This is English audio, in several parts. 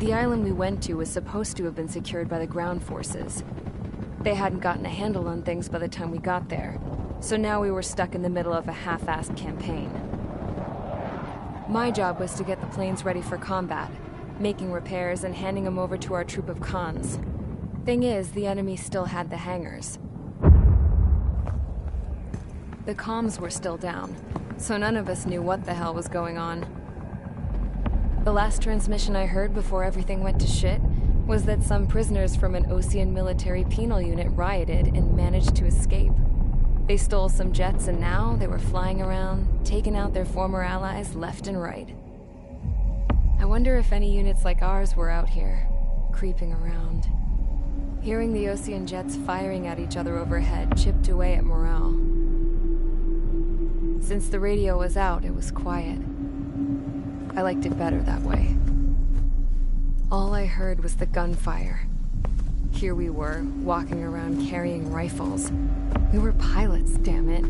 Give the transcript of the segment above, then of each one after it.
The island we went to was supposed to have been secured by the ground forces. They hadn't gotten a handle on things by the time we got there, so now we were stuck in the middle of a half-assed campaign. My job was to get the planes ready for combat, making repairs and handing them over to our troop of cons. Thing is, the enemy still had the hangars. The comms were still down, so none of us knew what the hell was going on. The last transmission I heard before everything went to shit was that some prisoners from an Osean military penal unit rioted and managed to escape. They stole some jets and now they were flying around, taking out their former allies left and right. I wonder if any units like ours were out here, creeping around. Hearing the Osean jets firing at each other overhead chipped away at morale. Since the radio was out, it was quiet. I liked it better that way. All I heard was the gunfire. Here we were, walking around carrying rifles. We were pilots, damn it.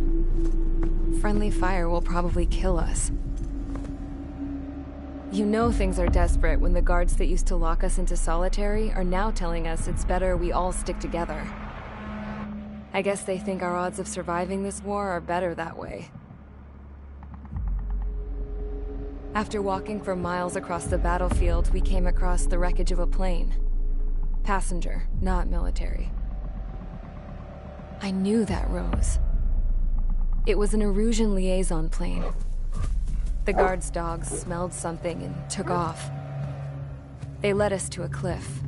Friendly fire will probably kill us. You know things are desperate when the guards that used to lock us into solitary are now telling us it's better we all stick together. I guess they think our odds of surviving this war are better that way. After walking for miles across the battlefield, we came across the wreckage of a plane. Passenger, not military. I knew that rose. It was an Erusian liaison plane. The guard's dogs smelled something and took off. They led us to a cliff.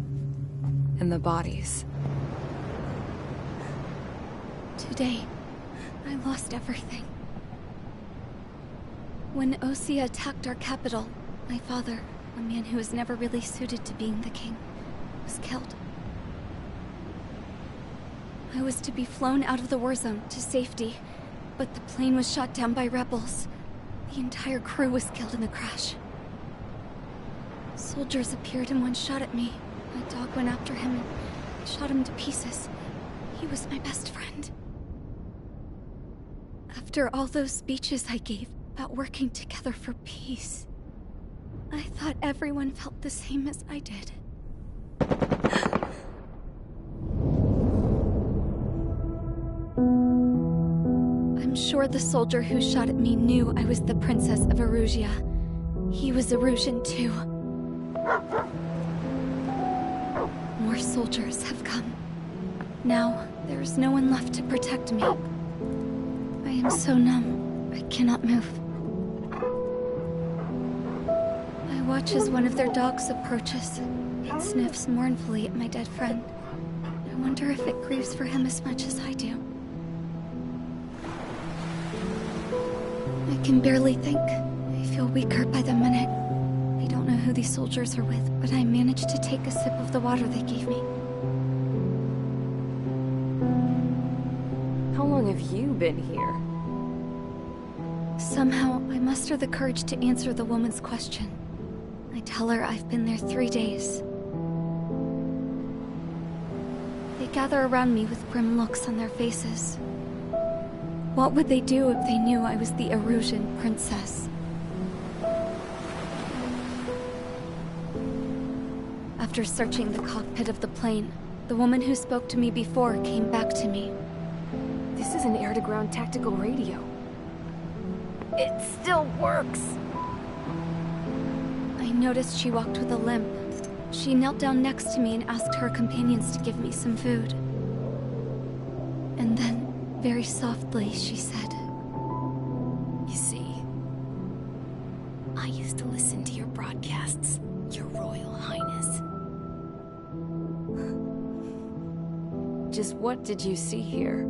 And the bodies. Today, I lost everything. When Osea attacked our capital, my father, a man who was never really suited to being the king, was killed. I was to be flown out of the war zone to safety, but the plane was shot down by rebels. The entire crew was killed in the crash. Soldiers appeared and one shot at me. My dog went after him and shot him to pieces. He was my best friend. After all those speeches I gave about working together for peace, I thought everyone felt the same as I did. I'm sure the soldier who shot at me knew I was the Princess of Erusia. He was Erusian too. More soldiers have come. Now, there is no one left to protect me. I am so numb, I cannot move. I watch as one of their dogs approaches. It sniffs mournfully at my dead friend. I wonder if it grieves for him as much as I do. I can barely think. I feel weaker by the minute. I don't know who these soldiers are with, but I managed to take a sip of the water they gave me. How long have you been here? Somehow, I muster the courage to answer the woman's question. I tell her I've been there 3 days. They gather around me with grim looks on their faces. What would they do if they knew I was the Erusian princess? After searching the cockpit of the plane, the woman who spoke to me before came back to me. This is an air-to-ground tactical radio. It still works! I noticed she walked with a limp. She knelt down next to me and asked her companions to give me some food. And then, very softly, she said, You see, I used to listen to your broadcasts, Your Royal Highness. Just what did you see here?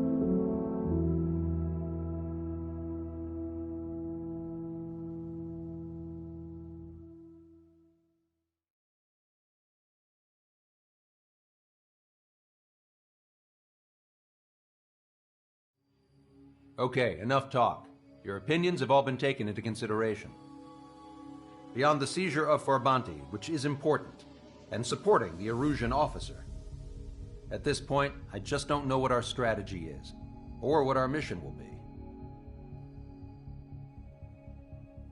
Okay, enough talk. Your opinions have all been taken into consideration. Beyond the seizure of Farbanti, which is important, and supporting the Erusian officer, at this point, I just don't know what our strategy is, or what our mission will be.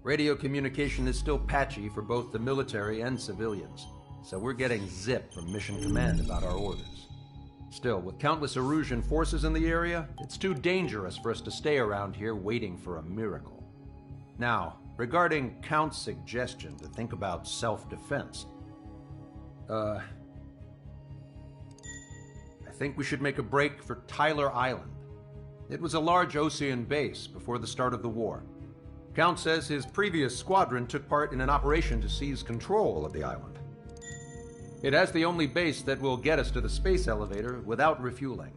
Radio communication is still patchy for both the military and civilians. so we're getting zip from Mission Command about our orders. Still, with countless Erusian forces in the area, it's too dangerous for us to stay around here waiting for a miracle. Now, regarding Count's suggestion to think about self-defense, I think we should make a break for Tyler Island. It was a large Osean base before the start of the war. Count says his previous squadron took part in an operation to seize control of the island. It has the only base that will get us to the space elevator without refueling.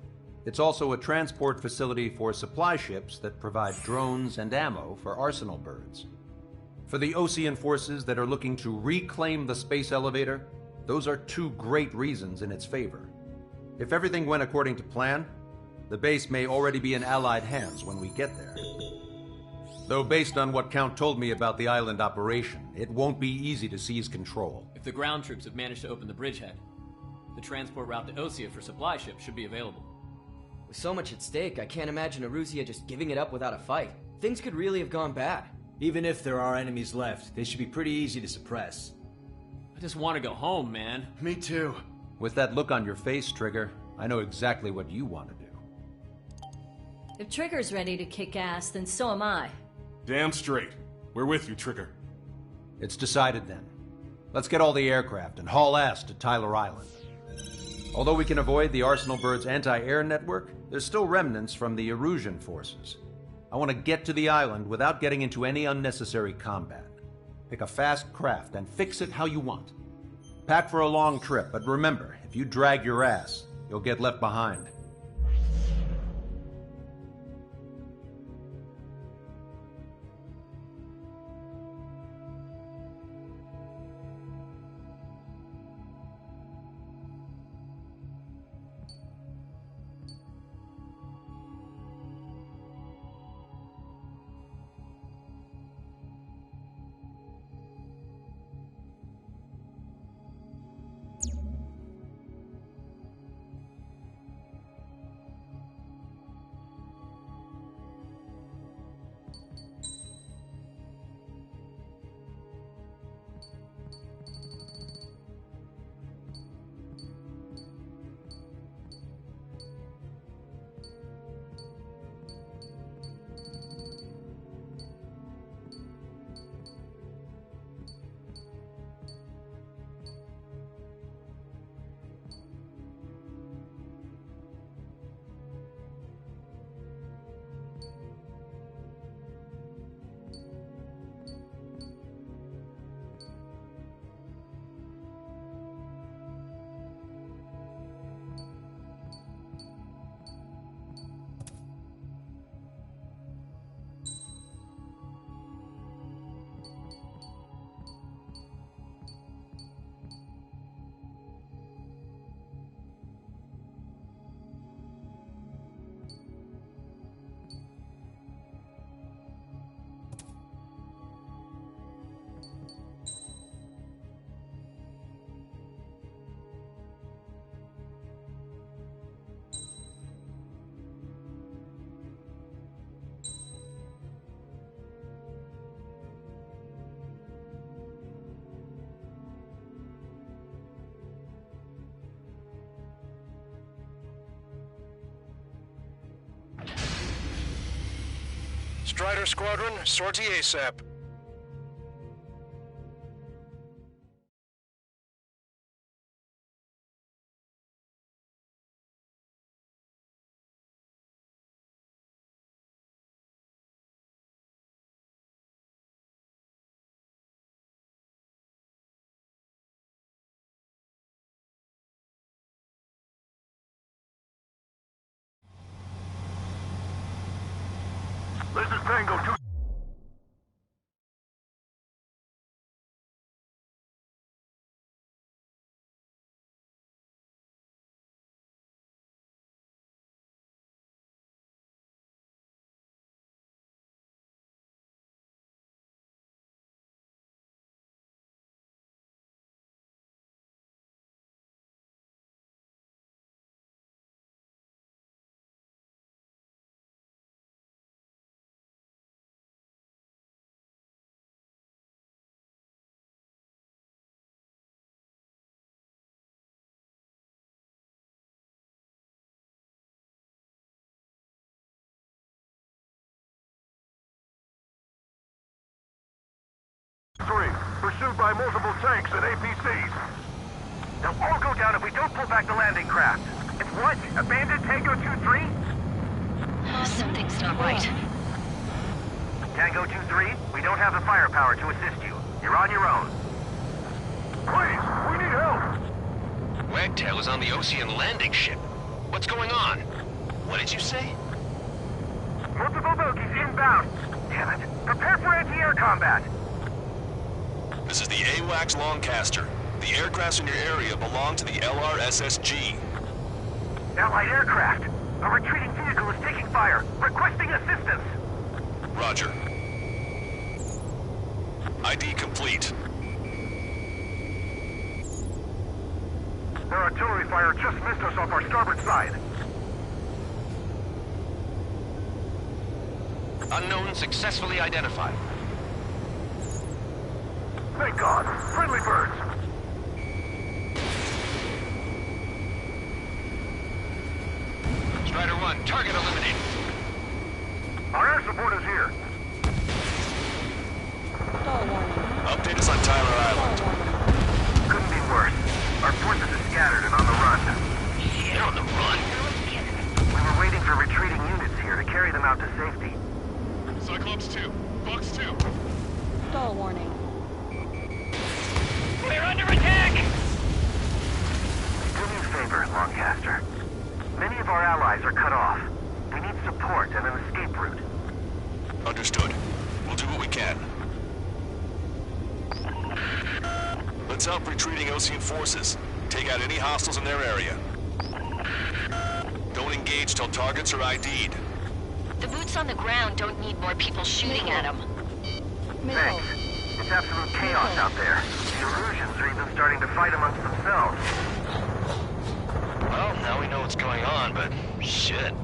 It's also a transport facility for supply ships that provide drones and ammo for arsenal birds. For the Osean forces that are looking to reclaim the space elevator, those are two great reasons in its favor. If everything went according to plan, the base may already be in Allied hands when we get there. Though based on what Count told me about the island operation, it won't be easy to seize control. If the ground troops have managed to open the bridgehead, the transport route to Osea for supply ships should be available. With so much at stake, I can't imagine Erusia just giving it up without a fight. Things could really have gone bad. Even if there are enemies left, they should be pretty easy to suppress. I just want to go home, man. Me too. With that look on your face, Trigger, I know exactly what you want to do. If Trigger's ready to kick ass, then so am I. Damn straight. We're with you, Trigger. It's decided then. Let's get all the aircraft and haul ass to Tyler Island. Although we can avoid the Arsenal Bird's anti-air network, there's still remnants from the Erusian forces. I want to get to the island without getting into any unnecessary combat. Pick a fast craft and fix it how you want. Pack for a long trip, but remember, if you drag your ass, you'll get left behind. Strider Squadron, sortie ASAP. This is Tango 2. 3, pursued by multiple tanks and APCs. They'll all go down if we don't pull back the landing craft. It's what? Abandoned Tango 2-3? Something's not right. Tango 2-3, we don't have the firepower to assist you. You're on your own. Please, we need help! Wagtail is on the Osean landing ship. What's going on? What did you say? Multiple bogies inbound. Damn it. Prepare for anti-air combat. This is the AWACS Lancaster. The aircrafts in your area belong to the LRSSG. Allied aircraft. A retreating vehicle is taking fire. Requesting assistance. Roger. ID complete. Their artillery fire just missed us off our starboard side. Unknown successfully identified. Thank God. Friendly birds. Strider 1, target eliminated. Our air support is here. Update us on Tyler Island. Couldn't be worse. Our forces are scattered and on the run. Shit, on the run? We were waiting for retreating units here to carry them out to safety. Cyclops 2, Fox 2. Stall warning. We're under attack! Do me a favor, Lancaster. Many of our allies are cut off. We need support and an escape route. Understood. We'll do what we can. Let's help retreating Osean forces. Take out any hostiles in their area. Don't engage till targets are ID'd. The boots on the ground don't need more people shooting at them. Thanks. It's absolute chaos out there. The Erusians are even starting to fight amongst themselves. Well, now we know what's going on, but shit.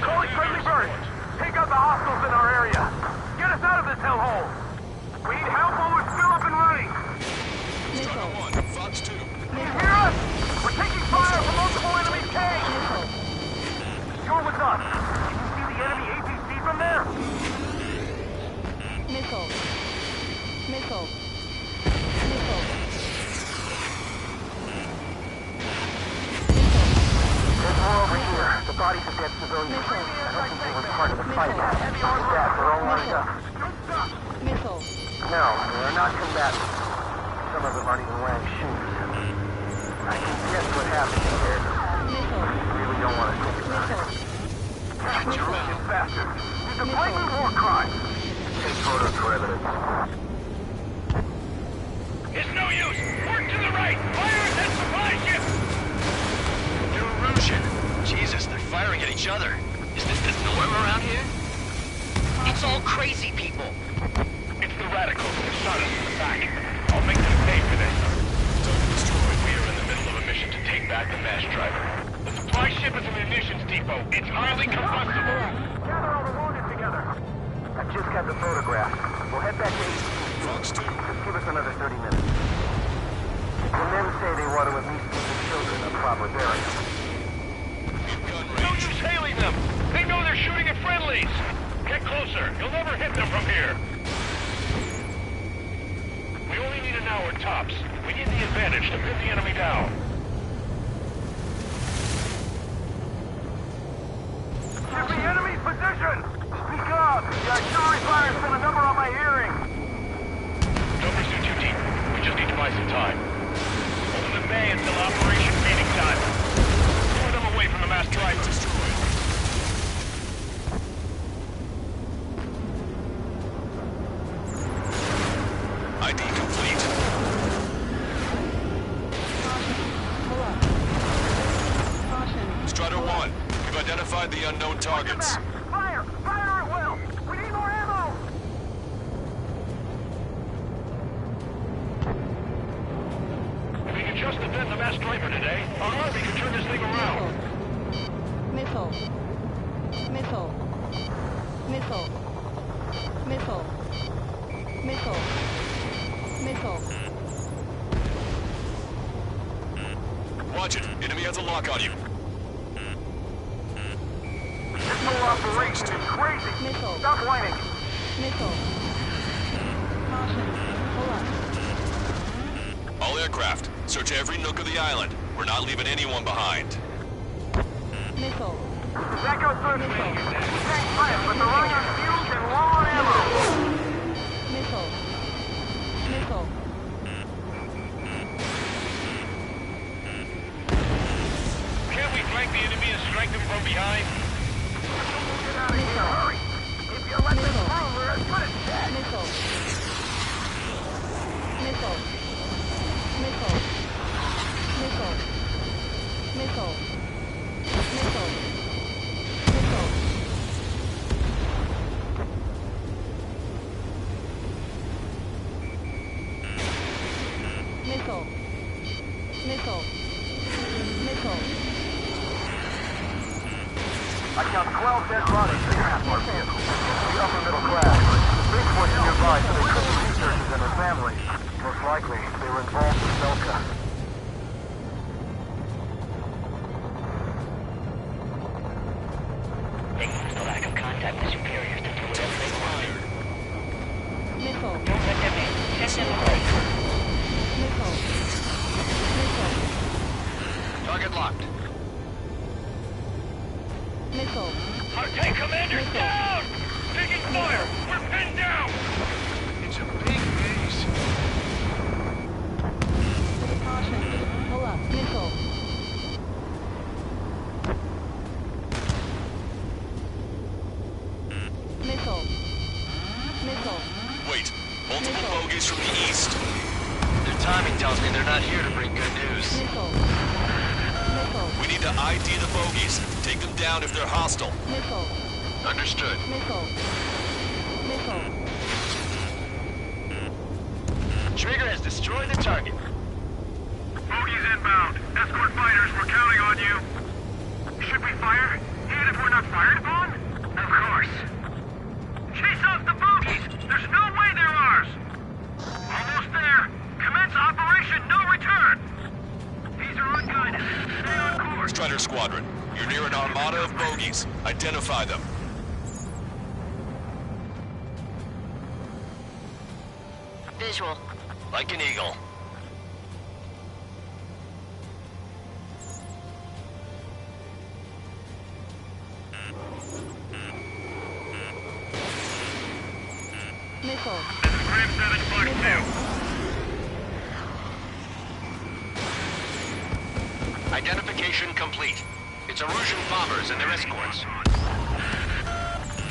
Calling friendly birds! Take out the hostiles in our area! Get us out of this hellhole! We need help while we're still up and running! Strider 1, Fox 2. Can you hear us? We're taking fire from multiple enemy tanks! You're with us! Can you see the enemy APC from there? Missile. Missile. There's more over here. The bodies of dead civilians. I don't think they were part of the fight. With that, they're all lined up. Missile. No, they are not combatants. Some of them aren't even wearing shoes. I can guess what happened here. I really don't want to think about it. You wicked bastard. These are blatant war crimes. Take photos for evidence. It's no use! Work to the right! Fire at that supply ship! New Erusian. Jesus, they're firing at each other. Is this the norm around here? It's all crazy people. It's the radicals that shot us in the back. I'll make them pay for this. Target destroyed. We are in the middle of a mission to take back the mass driver. The supply ship is a munitions depot. It's highly combustible. Gather all the wounded together. I just got the photograph. We'll head back to HQ. Fox 2. Just give us another 30 minutes. The men say they want to at least give the children a proper burial. Gun No range. use hailing them! They know they're shooting at friendlies! Get closer! You'll never hit them from here! We only need an hour tops. We need the advantage to pin the enemy down. Give the enemy's position! Speak up! The artillery fire's been a number on my hearing! Don't pursue too deep. We just need to buy some time. Open the bay until Operation Meeting time. Lure them away from the mass driver. Destroyed. ID complete. Strider 1, you've identified the unknown targets. Fire! Fire at will! We need more ammo! If we can just defend the mass driver today, our army can turn this thing around. Missile. Missile. Missile. Missile. Missile. Missile. Watch it. Enemy has a lock on you. This whole operation is crazy! Missile. Stop whining! Missile. Caution. Pull up. All aircraft, search every nook of the island. We're not leaving anyone behind. Missile. That goes through me. Tank fire, but they're running on fuels and low on ammo. Missile. Missile. Can't we flank the enemy and strike them from behind? Get out of here, hurry. If you let this through, we're as good as dead. Missile. Missile. Missile. Missile. Missile. Missile. Missile. Missile. Missile. Missile. I count 12 dead bodies in the transport vehicle. The upper middle class. Big force nearby, so they could be researchers and their families. Most likely, they were involved with Belka. They use the lack of contact with superiors to do whatever they want. Missile. Don't let them in. Set them away. Missile. Missile. Target locked. Missile. Our tank commander's down! Taking fire! We're pinned down! It's a big base. Caution. Pull up. Missile. Missile. Missile. Wait, multiple bogeys from the east. Their timing tells me they're not here to bring good news. Missile. Missile. We need to ID the bogeys. Take them down if they're hostile. Missile. Understood. Missile. Missile. Trigger has destroyed the target. Bogies inbound. Escort fighters, we're counting on you. Should we fire? Even if we're not fired upon? Of course. Chase off the bogies! There's no way they're ours! Almost there. Commence operation no return! These are unguided. Stay on course. Strider Squadron, you're near an armada of bogeys. Identify them. Visual. Like an eagle. Missile. This is Grim 752. Identification complete. It's Erusian bombers and their escorts.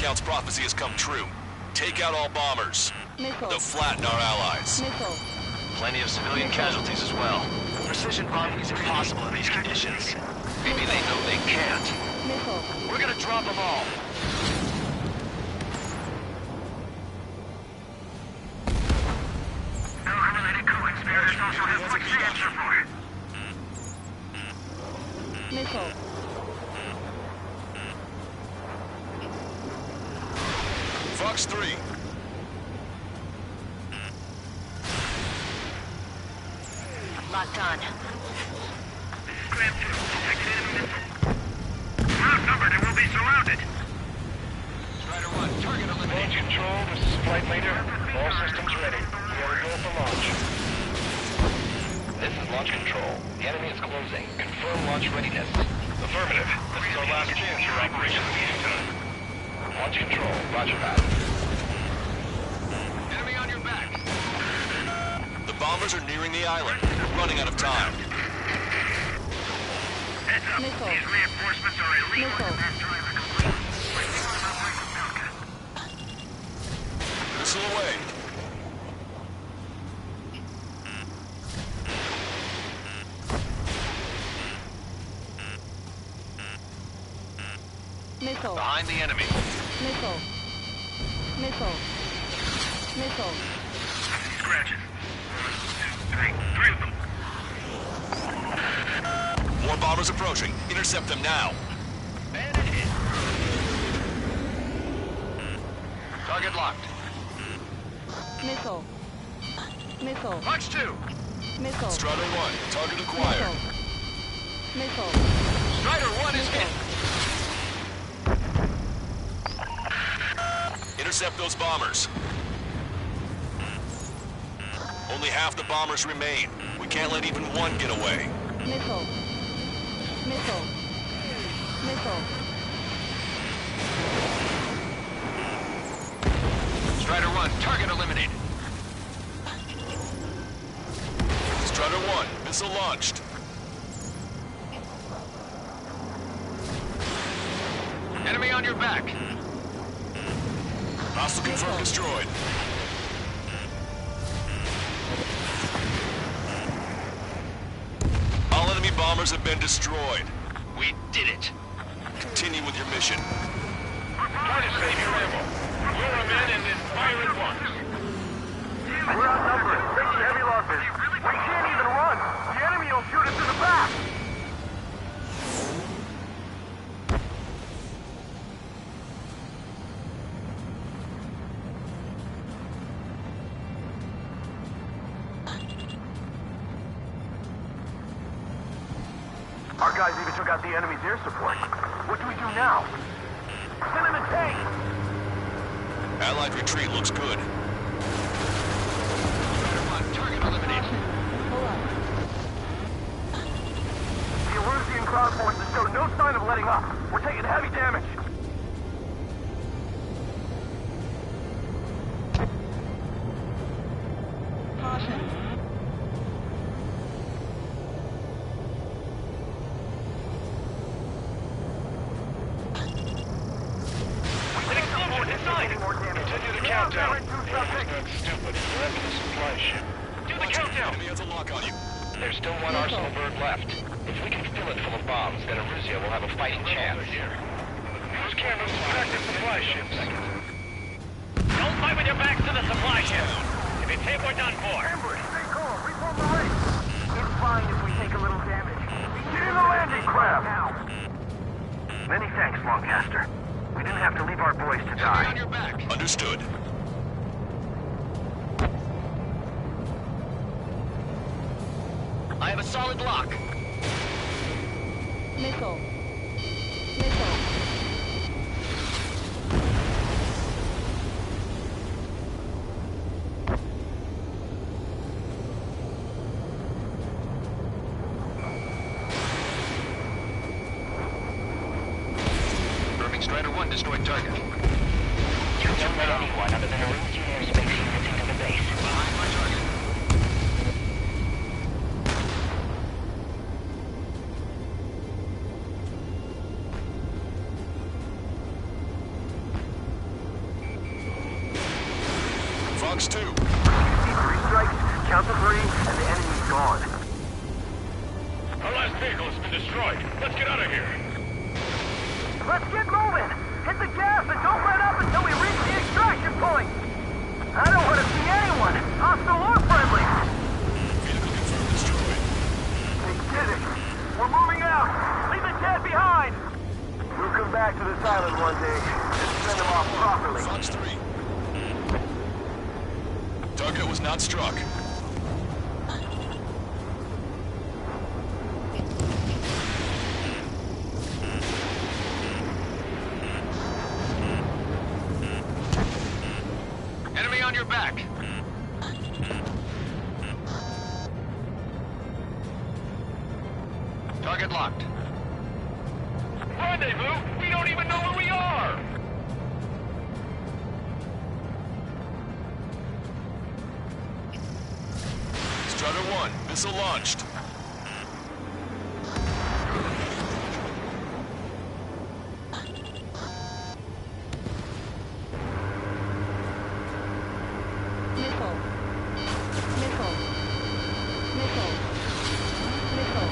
Count's prophecy has come true. Take out all bombers. Missile. They'll flatten our allies. Missile. Plenty of civilian casualties as well. Precision bombing is impossible in these conditions. Maybe they know they can't. Missile. We're gonna drop them all. Unrelated co-conspirators also have much to answer for. Missile. Fox 3. Locked on. Grim 2, detected enemy missile. We're outnumbered and we'll be surrounded. Strider 1, target eliminated. Launch control, this is flight leader. All systems ready. We are go for launch. This is launch control. The enemy is closing. Confirm launch readiness. Affirmative. This is our last chance for Operation Meeting Time. Launch control, roger that. Enemy on your back. The bombers are nearing the island. We're running out of time. Heads up. Missile. These reinforcements are illegal. Missile. Missile away. Missile. Behind the enemy. Missile. Missile. Missile. Scratches. Hey, 3 of them. More bombers approaching. Intercept them now. Bandit hit. Target locked. Missile. Missile. Punch 2. Missile. Strider 1, target acquired. Missile. Strider 1 is hit. intercept those bombers. Only half the bombers remain. We can't let even one get away. Missile. Missile. Missile. Strider 1, target eliminated. Strider 1, missile launched. Enemy on your back. Hostile confirmed destroyed. All enemy bombers have been destroyed. We did it. Continue with your mission. Try to save your ammo. Lure them in and then fire at once. We're outnumbered. Taking heavy losses. We can't even run. The enemy will shoot us in the back. Our guys even took out the enemy's air support. What do we do now? Send them in tank! Allied retreat looks good. Target eliminated. Pull up. The Erusian ground forces show no sign of letting up. We're taking heavy damage. Caution. An explosion inside. Continue the countdown. That's stupid. We're after the supply ship. Do the countdown. Enemy has a lock on you. There's still one Arsenal bird left. If we can fill it full of bombs, then Erusia will have a fighting chance. Use cameras to track the supply ships. Don't fight with your backs to the supply ships. If it's hit, we're done for. Ambush, stay calm. Reform the ring. It's fine if we take a little damage. Get in the landing craft! Now. Many thanks, Lancaster. We didn't have to leave our boys to die. On your back. Understood. I have a solid lock. Missile. Missile. Confirming Strider 1 destroyed target. Don't let anyone other than Erusian airspace units into the base. Behind my target. Fox 2. See 3 strikes, count to 3, and the enemy's gone. Our last vehicle has been destroyed. Let's get out of here. Let's get moving! Hit the gas and don't let up until we reach the extraction point! I don't want to see anyone, hostile or friendly! Vehicle confirmed destroyed. They did it! We're moving out! Leave the dead behind! We'll come back to this island one day and send them off properly. Fox 3. Target was not struck. Enemy on your back. Target locked. Rendezvous? We don't even know where we are! Strider 1, missile launched. Missile. Missile. Missile. Missile.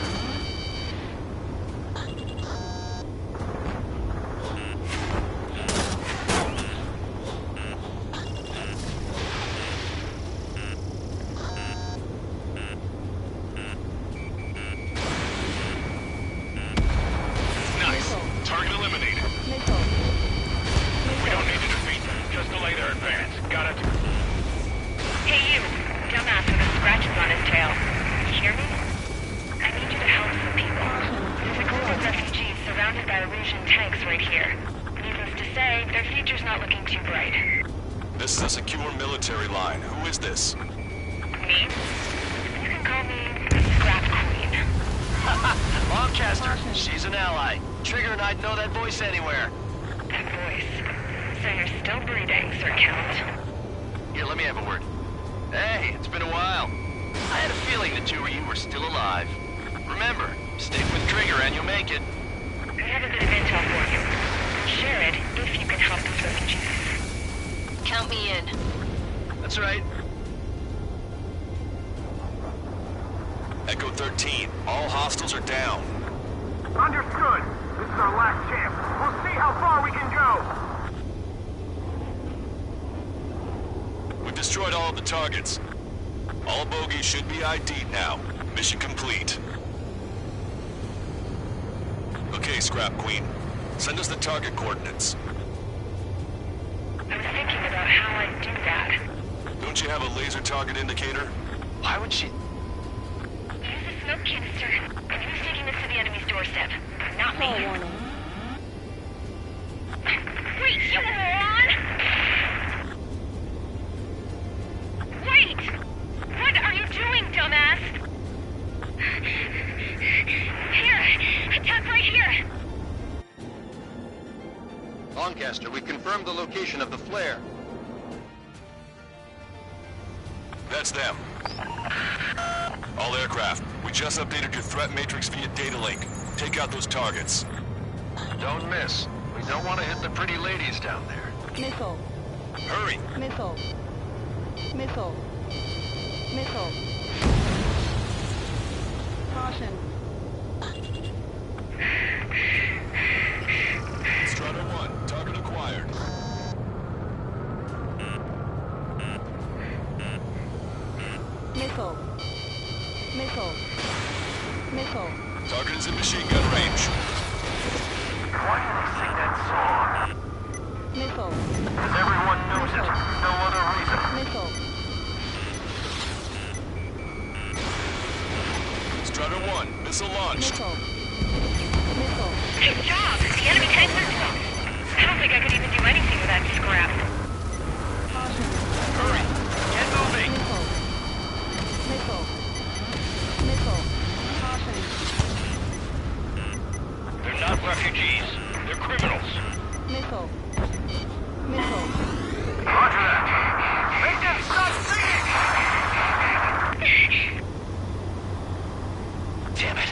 Nice. Target eliminated. Missile. We don't need to defeat them, just delay their advance. Got it? Hey you, dumbass with the scratches on his tail. You hear me? She's an ally. Trigger and I'd know that voice anywhere. That voice. So you're still breathing, Sir Count. Here, let me have a word. Hey, it's been a while. I had a feeling the two of you were still alive. Remember, stick with Trigger and you'll make it. I have a bit of intel for you. Share it if you can help those refugees. Count me in. That's right. Echo 13, all hostiles are down. Understood. This is our last chance. We'll see how far we can go. We've destroyed all of the targets. All bogies should be ID'd now. Mission complete. Okay, Scrap Queen. Send us the target coordinates. I was thinking about how I'd do that. Don't you have a laser target indicator? Why would she... Use a smoke canister. And who's taking this to the enemy's doorstep? Not me. Call warning. Wait, you moron! Wait! What are you doing, dumbass? Here! Attack right here! Lancaster, we confirmed the location of the flare. That's them. All aircraft, we just updated your threat matrix via data link. Take out those targets. Don't miss. We don't want to hit the pretty ladies down there. Missile. Hurry! Missile. Missile. Missile. Caution. Strata 1, target acquired. Missile. Missile. Missile. Target is in machine gun range. Why do they sing that song? Missile. Because everyone knows it. No other reason. Missile. Strata 1, missile launched. Missile. Missile. Good job! The enemy tanks are close. I don't think I could even do anything with that scrap. Caution. Hurry! Get moving! Missile. Missile. Missile. Caution. They're not refugees. They're criminals. Missile. Missile. Roger that. Make them stop singing! Damn it.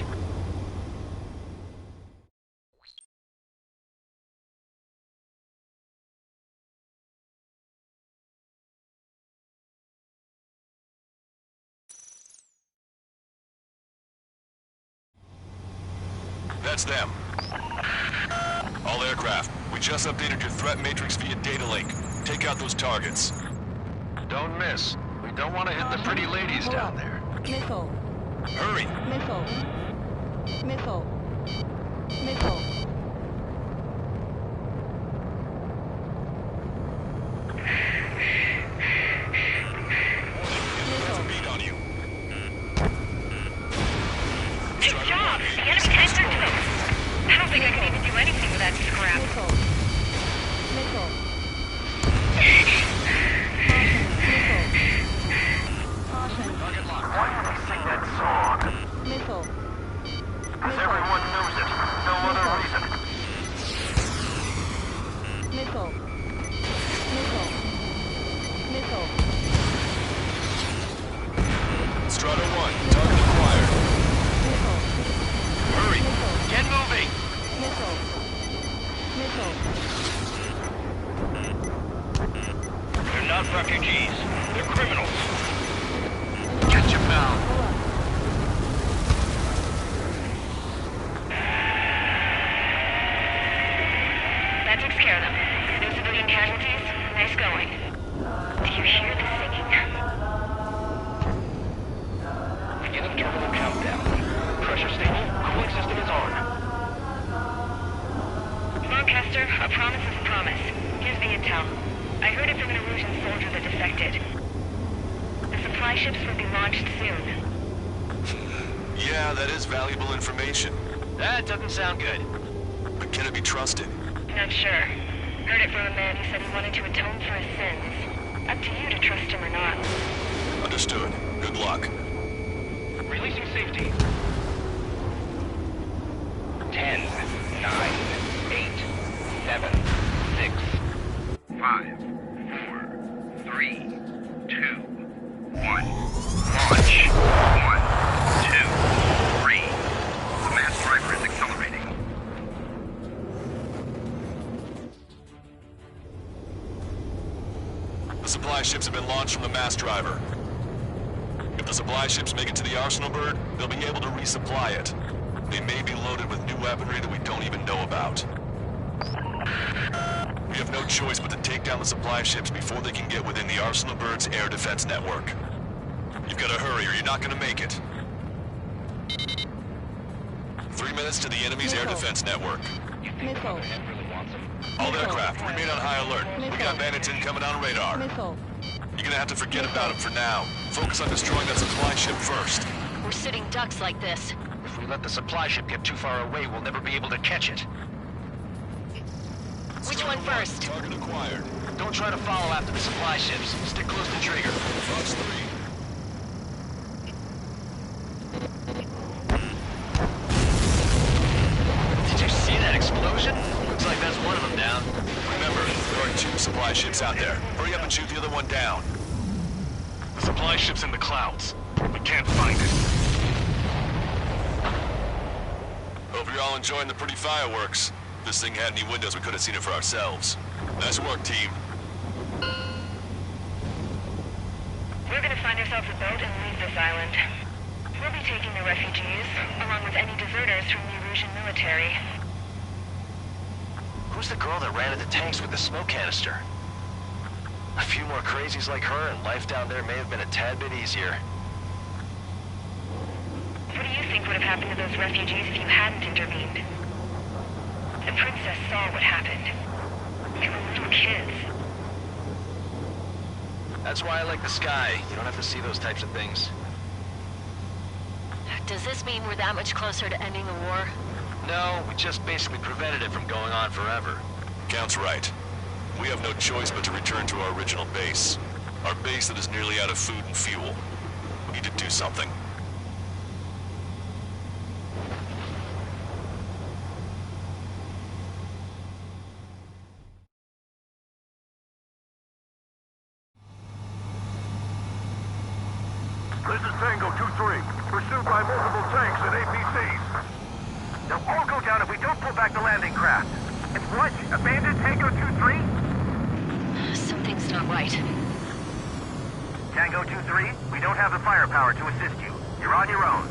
That's them. All aircraft, we just updated your threat matrix via data link. Take out those targets. Don't miss. We don't want to hit the pretty ladies down there. Missile. Hurry! Missile. Missile. Missile. Missile. Beat on you. Good job! The enemy tanks are close. I don't think I can even do anything with that scrap. Missile. Missile. Caution. Missile. Why do they sing that song? Missile. Because everyone knows it. No other reason. Missile. Missile. Missile. Strata 1, target acquired. Missile. Hurry! Missile. Get moving! Missile. Missile. They're not refugees. They're criminals. Get your pal. That takes care of them. No civilian casualties? Nice going. Do you hear the singing? Beginning terminal countdown. Pressure stable. Cooling system is on. Lancaster, a promise is a promise. Here's the intel. I heard it from an Erusian soldier that defected. The supply ships will be launched soon. Yeah, that is valuable information. That doesn't sound good. But can it be trusted? Not sure. Heard it from a man who said he wanted to atone for his sins. Up to you to trust him or not. Understood. Good luck. Releasing safety. Damn launch from the mass driver. If the supply ships make it to the Arsenal Bird, they'll be able to resupply it. They may be loaded with new weaponry that we don't even know about. We have no choice but to take down the supply ships before they can get within the Arsenal Bird's air defense network. You've got to hurry or you're not going to make it. 3 minutes to the enemy's air defense network. Missile. All aircraft, remain on high alert. We got bandits incoming on radar. Missile. You're gonna have to forget about them for now. Focus on destroying that supply ship first. We're sitting ducks like this. If we let the supply ship get too far away, we'll never be able to catch it. Which one first? Target acquired. Don't try to follow after the supply ships. Stick close to trigger. Fox 3. Did you see that explosion? Looks like that's one of them down. Remember, there are 2 supply ships out there. Hurry up and shoot the other one down. The supply ship's in the clouds. We can't find it. Hope you're all enjoying the pretty fireworks. If this thing had any windows, we could have seen it for ourselves. Nice work, team. We're gonna find ourselves a boat and leave this island. We'll be taking the refugees, along with any deserters from the Erusian military. Who's the girl that ran at the tanks with the smoke canister? A few more crazies like her, and life down there may have been a tad bit easier. What do you think would have happened to those refugees if you hadn't intervened? The princess saw what happened. They were little kids. That's why I like the sky. You don't have to see those types of things. Does this mean we're that much closer to ending the war? No, we just basically prevented it from going on forever. Count's right. We have no choice but to return to our original base. Our base that is nearly out of food and fuel. We need to do something. This is Tango 2-3, pursued by multiple tanks and APCs. They'll all go down if we don't pull back the landing craft. It's what? Abandoned Tango 2-3? Something's not right. Tango 2-3, we don't have the firepower to assist you. You're on your own.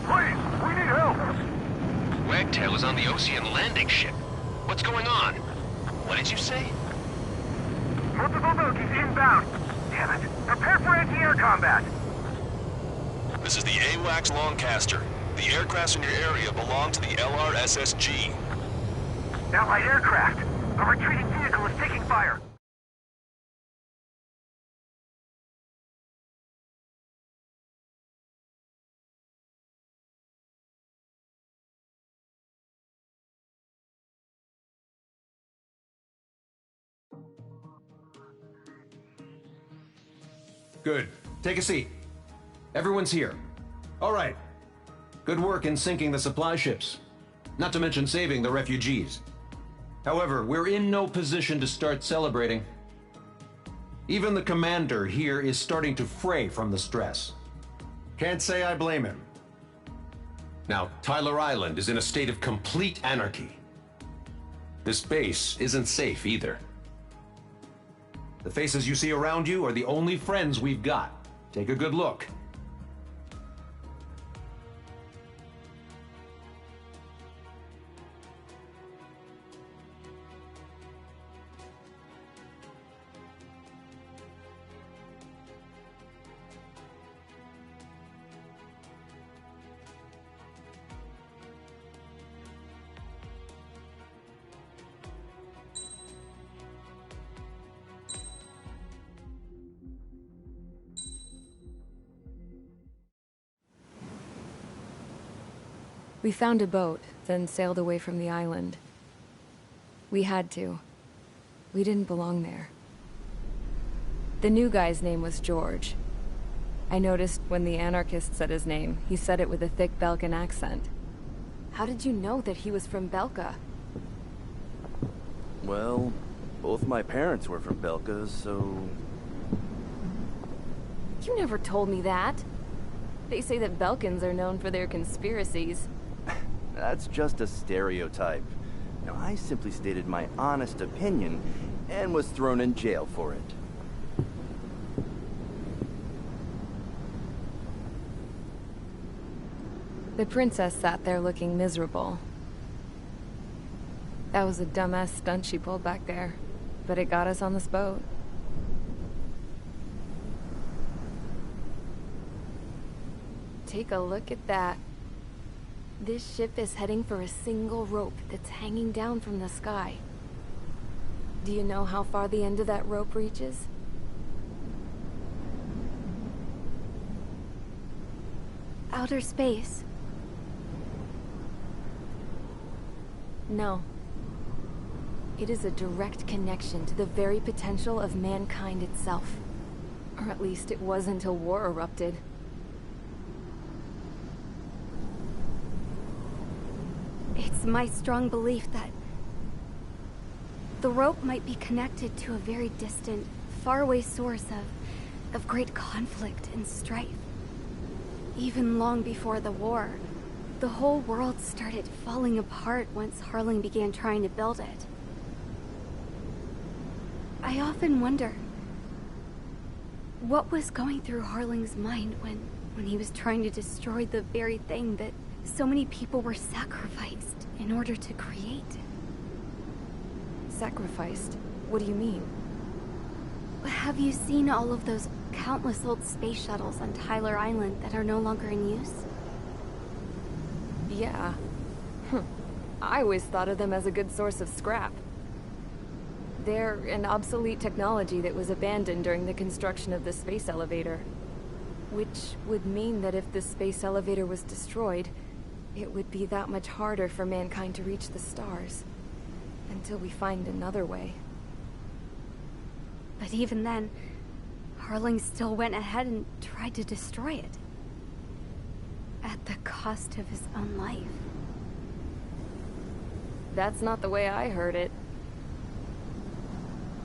Please, we need help! Wagtail is on the Ocean landing ship. What's going on? What did you say? Multiple bogies inbound. Damn it. Prepare for anti-air combat. This is the AWACS Longcaster. The aircrafts in your area belong to the LRSSG. Allied aircraft. A retreating vehicle is taking fire. Good. Take a seat. Everyone's here. All right. Good work in sinking the supply ships. Not to mention saving the refugees. However, we're in no position to start celebrating. Even the commander here is starting to fray from the stress. Can't say I blame him. Now, Tyler Island is in a state of complete anarchy. This base isn't safe either. The faces you see around you are the only friends we've got. Take a good look. We found a boat, then sailed away from the island. We had to. We didn't belong there. The new guy's name was George. I noticed when the anarchist said his name, he said it with a thick Belkan accent. How did you know that he was from Belka? Well, both my parents were from Belka, so... You never told me that. They say that Belkans are known for their conspiracies. That's just a stereotype. Now, I simply stated my honest opinion and was thrown in jail for it. The princess sat there looking miserable. That was a dumbass stunt she pulled back there, but it got us on this boat. Take a look at that. This ship is heading for a single rope that's hanging down from the sky. Do you know how far the end of that rope reaches? Outer space. No. It is a direct connection to the very potential of mankind itself. Or at least it was until war erupted. It's my strong belief that the rope might be connected to a very distant, faraway source of great conflict and strife. Even long before the war, the whole world started falling apart once Harling began trying to build it. I often wonder what was going through Harling's mind when he was trying to destroy the very thing that so many people were sacrificed in order to create. Sacrificed? What do you mean? Have you seen all of those countless old space shuttles on Tyler Island that are no longer in use? Yeah. I always thought of them as a good source of scrap. They're an obsolete technology that was abandoned during the construction of the space elevator. Which would mean that if the space elevator was destroyed, it would be that much harder for mankind to reach the stars. Until we find another way. But even then, Harling still went ahead and tried to destroy it. At the cost of his own life. That's not the way I heard it.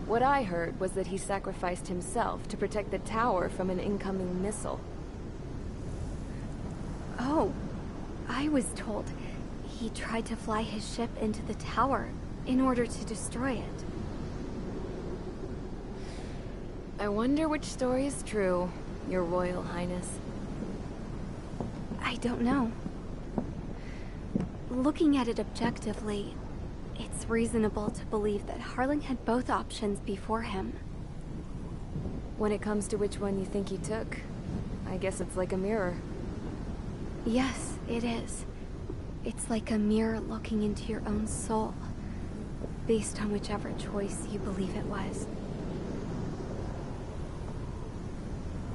What I heard was that he sacrificed himself to protect the tower from an incoming missile. Oh, I was told he tried to fly his ship into the tower in order to destroy it. I wonder which story is true, Your Royal Highness. I don't know. Looking at it objectively, it's reasonable to believe that Harling had both options before him. When it comes to which one you think he took, I guess it's like a mirror. Yes, it is. It's like a mirror looking into your own soul, based on whichever choice you believe it was.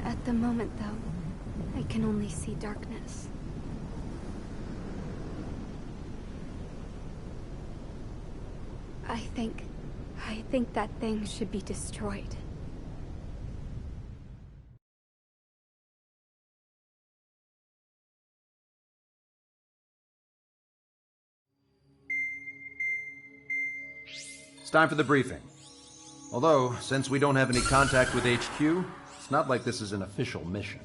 At the moment, though, I can only see darkness. I think that thing should be destroyed. It's time for the briefing. Although, since we don't have any contact with HQ, it's not like this is an official mission.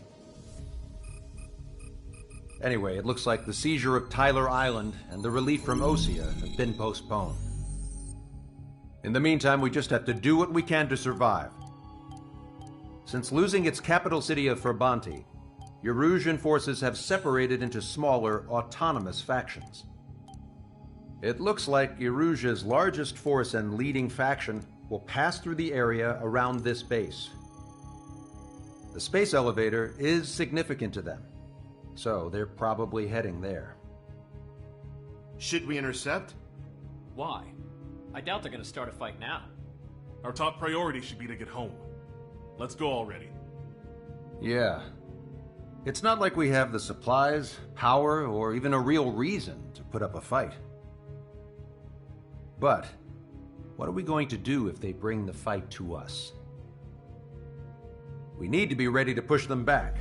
Anyway, it looks like the seizure of Tyler Island and the relief from Osea have been postponed. In the meantime, we just have to do what we can to survive. Since losing its capital city of Farbanti, Erusian forces have separated into smaller, autonomous factions. It looks like Erusia's largest force and leading faction will pass through the area around this base. The space elevator is significant to them, so they're probably heading there. Should we intercept? Why? I doubt they're gonna start a fight now. Our top priority should be to get home. Let's go already. Yeah. It's not like we have the supplies, power, or even a real reason to put up a fight. But, what are we going to do if they bring the fight to us? We need to be ready to push them back.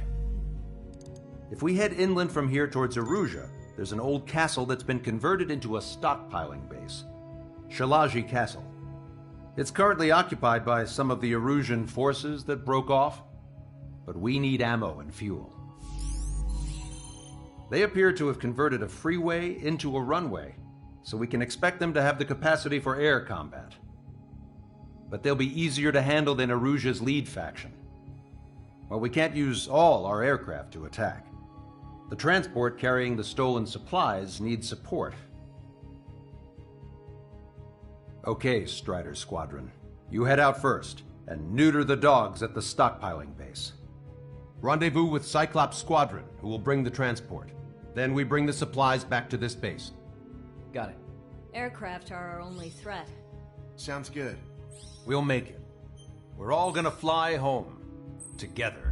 If we head inland from here towards Erusia, there's an old castle that's been converted into a stockpiling base. Shalaji Castle. It's currently occupied by some of the Erusian forces that broke off, but we need ammo and fuel. They appear to have converted a freeway into a runway, so we can expect them to have the capacity for air combat. But they'll be easier to handle than Erusia's lead faction. Well, we can't use all our aircraft to attack. The transport carrying the stolen supplies needs support. Okay, Strider Squadron. You head out first, and neuter the dogs at the stockpiling base. Rendezvous with Cyclops Squadron, who will bring the transport. Then we bring the supplies back to this base. Got it. Aircraft are our only threat. Sounds good. We'll make it. We're all gonna fly home. Together.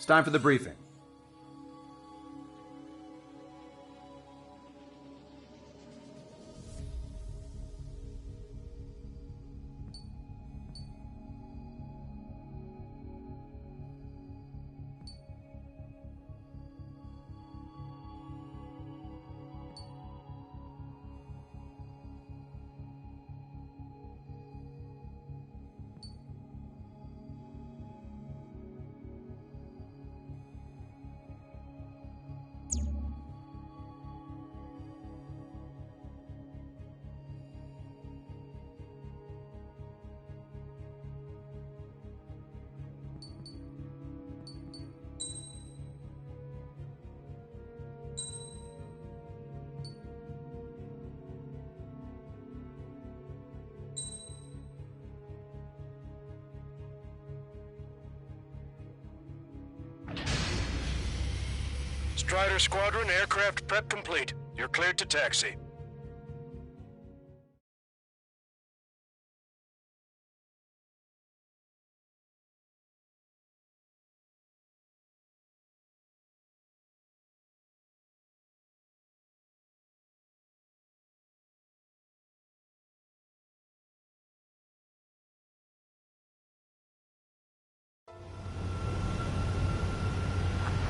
It's time for the briefing. Strider Squadron, aircraft prep complete. You're cleared to taxi.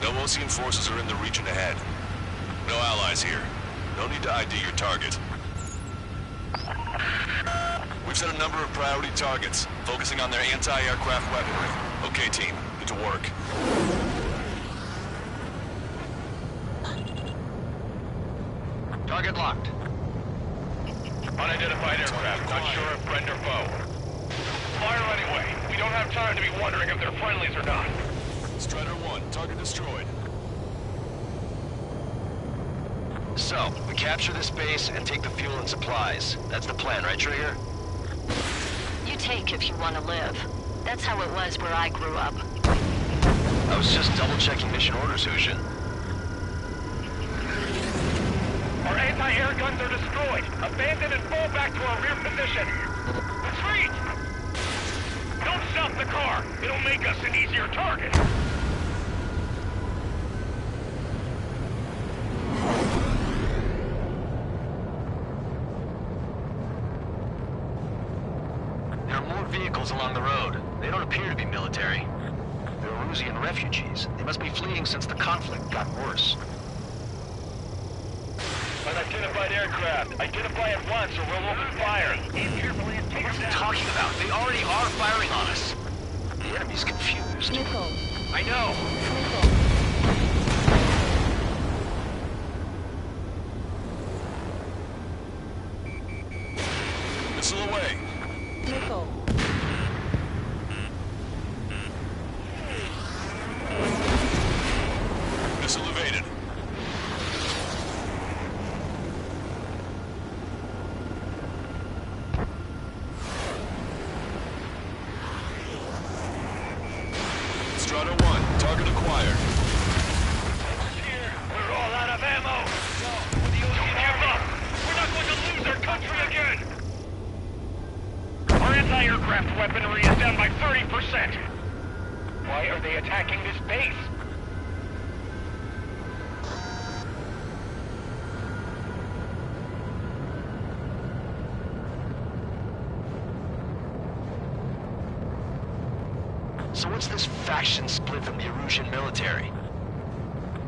No Osean forces are in the region ahead. No allies here. No need to ID your target. We've set a number of priority targets, focusing on their anti-aircraft weaponry. Okay, team. Get to work. Target locked. Unidentified aircraft, not sure if friend or foe. Fire anyway. We don't have time to be wondering if they're friendlies or not. Strider 1, target destroyed. So, we capture this base and take the fuel and supplies. That's the plan, right, Trigger? You take if you want to live. That's how it was where I grew up. I was just double-checking mission orders, Hushin. Our anti-air guns are destroyed. Abandon and fall back to our rear position. Retreat! Don't stop the car. It'll make us an easier target. There are more vehicles along the road. They don't appear to be military. They're Erusian refugees. They must be fleeing since the conflict got worse. Unidentified aircraft. Identify at once or we'll open fire. Aim carefully and take What are you talking about? They already are firing on us. The enemy's confused. Missile. I know. Missile. Missile away. Missile. Missile evaded. Strider 1, target acquired. We're all out of ammo. Don't give up. We're not going to lose our country again. Our anti-aircraft weaponry is down by 30%. Why are they attacking this base? So what's this faction split from the Erusian military?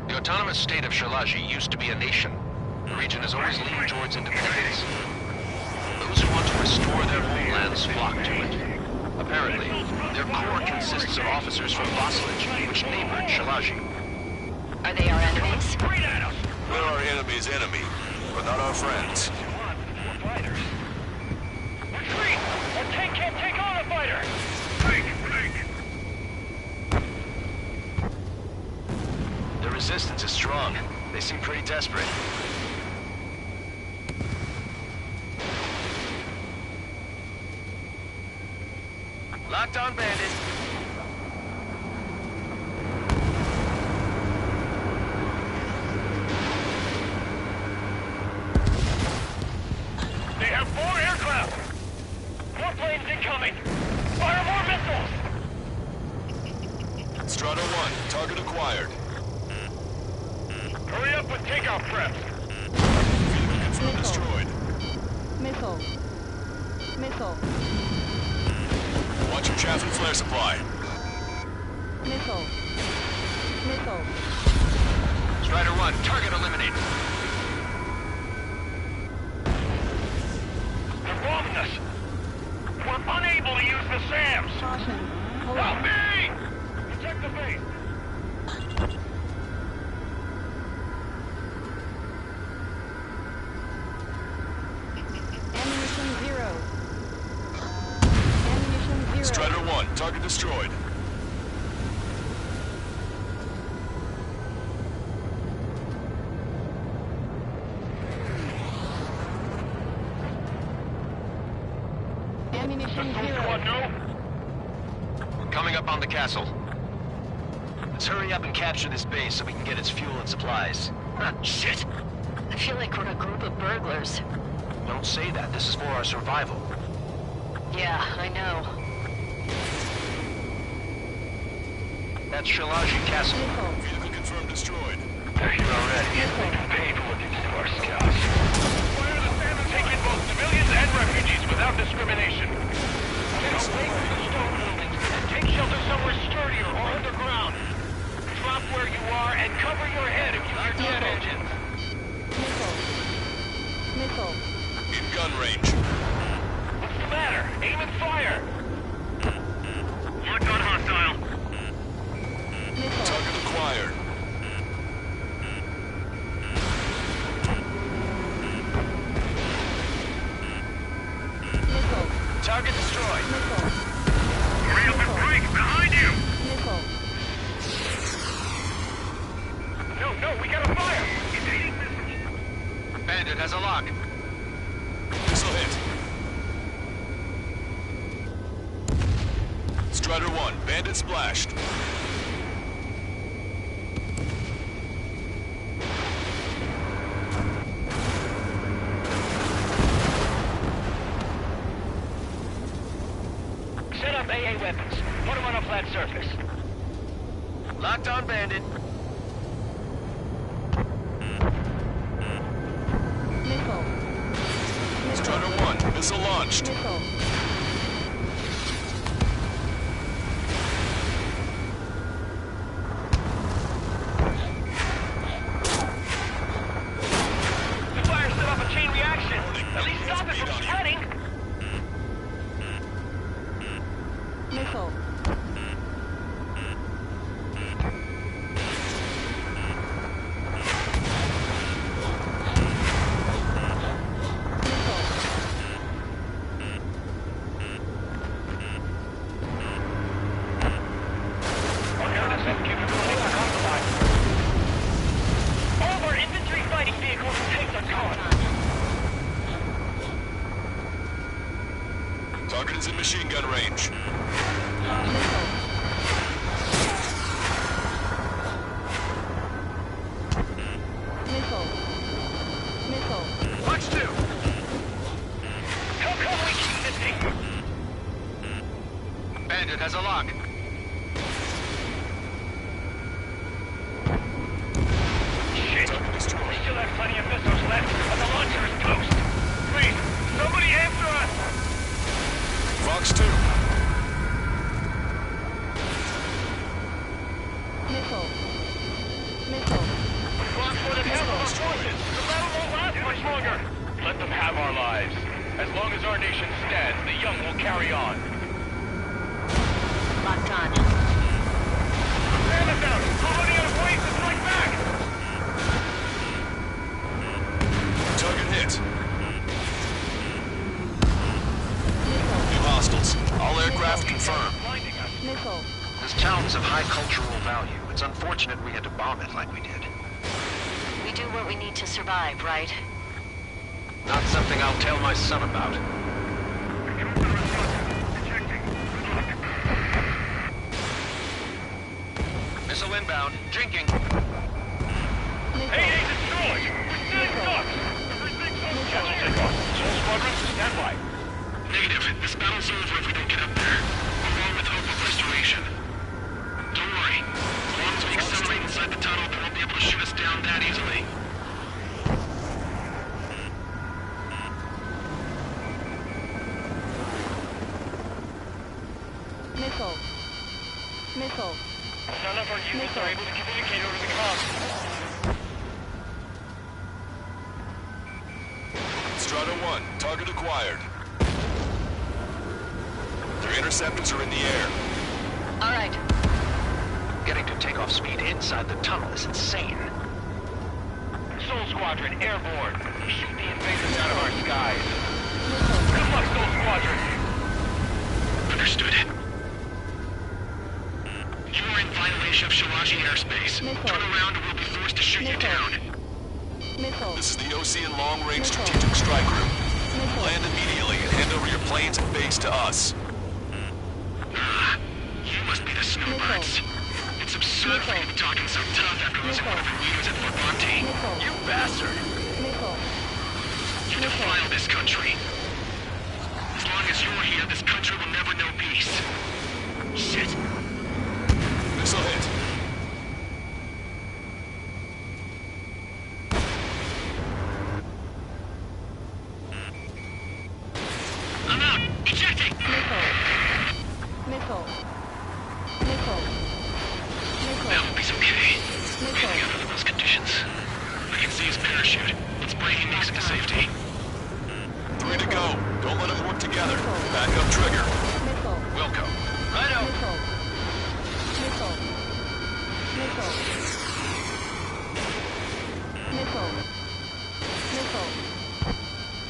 The autonomous state of Shalaji used to be a nation. The region has always leaned towards independence. Those who want to restore their homelands flock to it. Apparently, their core consists of officers from Vasilij, which neighbored Shalaji. Are they our enemies? They're our enemy's enemy, but not our friends. Retreat! Our tank can't take on a fighter! The resistance is strong. They seem pretty desperate. Locked on, Bandit. They have 4 aircraft! More planes incoming! Fire more missiles! Strider 1, target acquired. Hurry up with takeoff preps! Vehicle confirmed destroyed. Missile. Missile. Watch your chaff and flare supply. Missile. Missile. Strider 1, target eliminated. They're bombing us! We're unable to use the SAMs! Caution. Hold Help on. me! Protect the base! Ammunition 0. Ammunition 0. Strider 1, target destroyed. Ammunition Assault 0. squad, no? We're coming up on the castle. Let's hurry up and capture this base so we can get its fuel and supplies. Ah, shit! I feel like we're a group of burglars. Don't say that. This is for our survival. Yeah, I know. That's Shalaji Castle. Vehicle confirmed destroyed. They're here already. They've paid for looking into our scouts. Fire the salmon, take in both civilians and refugees without discrimination. Get away from the stone buildings and take shelter somewhere sturdier or underground. Drop where you are and cover your head if you hear jet engines. Missile. In gun range. What's the matter? Aim and fire. Locked on hostile. Target acquired. Target destroyed. Missile. Hurry up and break! Behind you! Missile. No, we gotta fire! Evading missile. Bandit has a lock. Missile hit. Strider 1, Bandit splashed. Set up AA weapons. Put them on a flat surface. Locked on Bandit. Missile. Strider 1, missile launched. Missile. The fire set off a chain reaction. At least stop it from spreading. Missile. All of our infantry fighting vehicles and tanks are gone. Target is in machine gun range. Missile. Missile. Watch two. How come we keep missing? Bandit has a lock. Shit. We still have plenty of missiles left, but the launcher is toast. Please, somebody answer us! Fox 2. Missile. Missile. Block more than half of our forces. The battle won't last much longer. Let them have our lives. As long as our nation stands, the young will carry on. Locked on. Stand us out! We're running out of ways to strike back! Target hit. New hostiles. All aircraft confirmed. Missile. This town is of high cultural value. It's unfortunate we had to bomb it like we did. We do what we need to survive, right? Not something I'll tell my son about. Missile inbound. Drinking. Hey, destroyed! We're still in touch! Everything's okay. Captain Takeoff. All squadrons, stand by. Negative. This battle's over if we don't get up there. Along with hope of restoration. Don't worry. As long as we accelerate inside the tunnel, they won't be able to shoot us down that easily. Missile. Missile. None of our units are able to communicate over the comms. Strider 1, target acquired. Their interceptors are in the air. All right. Getting to takeoff speed inside the tunnel is insane. Soul Squadron, airborne. Shoot the invaders out of our skies. Good luck, Soul Squadron. Understood. You are in violation of Shalaji airspace. Turn around or we'll be forced to shoot you down. Missile. This is the Osean Long Range Strategic Strike Group. Land immediately and hand over your planes and base to us. You must be the snowbirds. It's absurd. good for you talking so tough after losing one of your leaders at Fort Monty. You bastard! You defile this country. As long as you're here, this country will never know peace. Shit. This'll hit. I'm out! Ejecting! Missile. He's okay. Breathing under those conditions. I can see his parachute. Let's bring him to safety. 3 to go. Don't let them work together. Back up trigger. Wilco. Righto.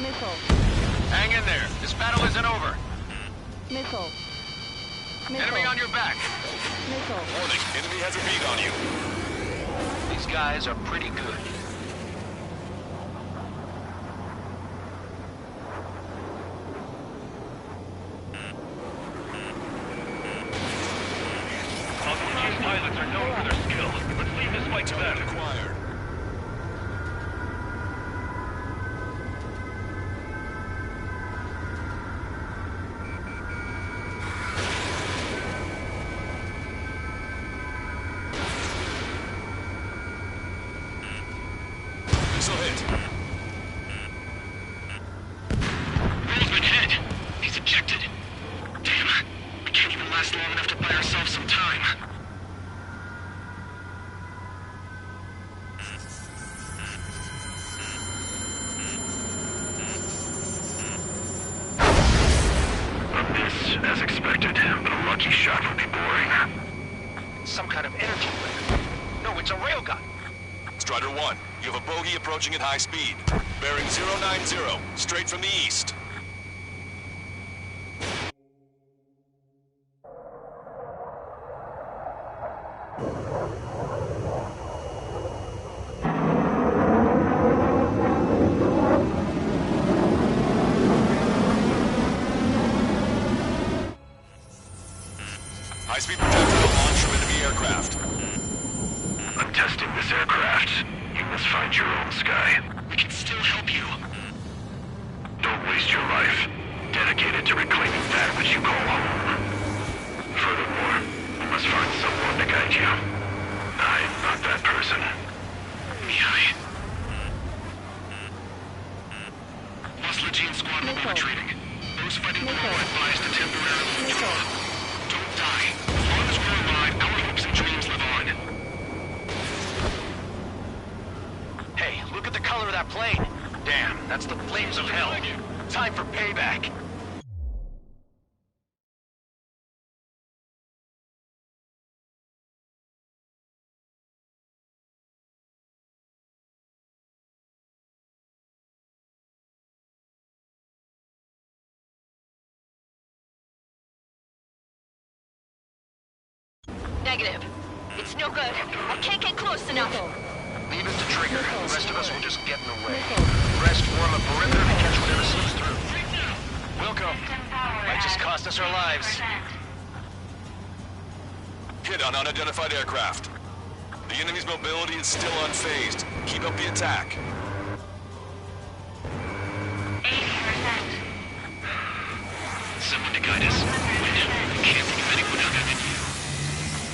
Missile. Hang in there. This battle isn't over. Missile. Enemy on your back. Warning. Enemy has a bead on you. These guys are pretty good. These pilots are known for their skill. Let's leave this fight to them. Acquired. This'll hit. Roll's been hit. He's ejected. Damn. We can't even last long enough to buy ourselves some time. As expected, but a lucky shot would be boring. Some kind of energy weapon. No, it's a railgun. Strider 1, you have a bogey approaching at high speed. Bearing 090, straight from the east. High-speed projectile launch from enemy aircraft. I'm testing this aircraft. You must find your own sky. We can still help you. Don't waste your life. Dedicated to reclaiming that which you call home. Furthermore, you must find someone to guide you. I'm not that person. Mihai. Lost Legion squad will be retreating. Those fighting below are advised to temporarily withdraw. Don't die. As long as we're alive, our hopes and dreams live on. Hey, look at the color of that plane. Damn, that's the flames of hell. Time for payback. Negative. It's no good. I can't get close enough. Leave it to Trigger. The rest of us will just get in the way. The rest form a perimeter to catch whatever slips through. Wilco, might just cost us our lives. Hit on unidentified aircraft. The enemy's mobility is still unfazed. Keep up the attack. 80%. Someone to guide us. We can't think of anyone other than you.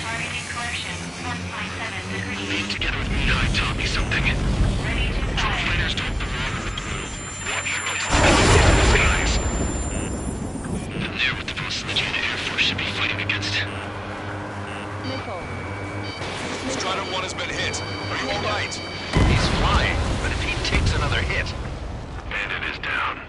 Targeting coercion. 1.7 degrees. Being together with Mihai taught me something. Ready to True fire. fighters don't belong in the blue. They have no place to be in the skies. And they're what the Vostlegian Air Force should be fighting against. Strider 1 has been hit. Are you alright? He's flying, but if he takes another hit... Bandit is down.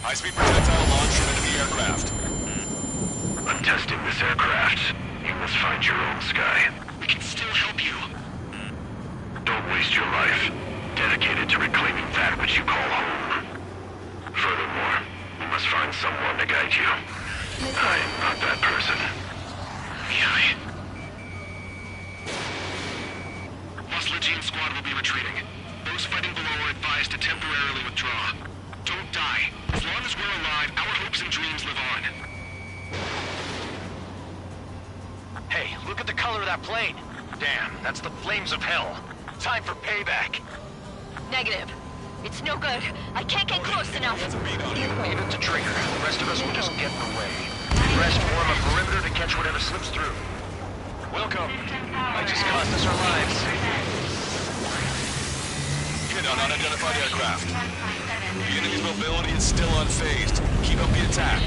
High-speed projectile launch from enemy aircraft. I'm testing this aircraft. You must find your own sky. We can still help you. Don't waste your life. Dedicated to reclaiming that which you call home. Furthermore, you must find someone to guide you. I'm not that person. Mihai. Lost Legion squad will be retreating. Those fighting advised to temporarily withdraw. Don't die. As long as we're alive, our hopes and dreams live on. Hey, look at the color of that plane. Damn, that's the flames of hell. Time for payback. Negative. It's no good. I can't get close enough. You leave it to Trigger. The rest of us will just get in the way. The rest form a perimeter to catch whatever slips through. Welcome. Might just cost us our lives. Hit on unidentified aircraft. The enemy's mobility is still unfazed. Keep up the attack.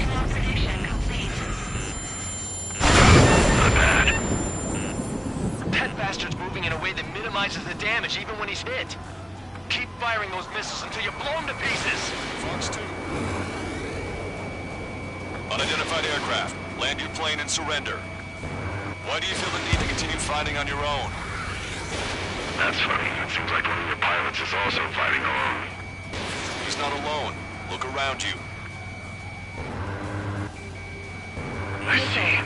Not bad. That bastard's moving in a way that minimizes the damage even when he's hit. Keep firing those missiles until you blow them to pieces. Fox 2. Unidentified aircraft. Land your plane and surrender. Why do you feel the need to continue fighting on your own? That's funny. It seems like one of your pilots is also fighting alone. He's not alone. Look around you. I see.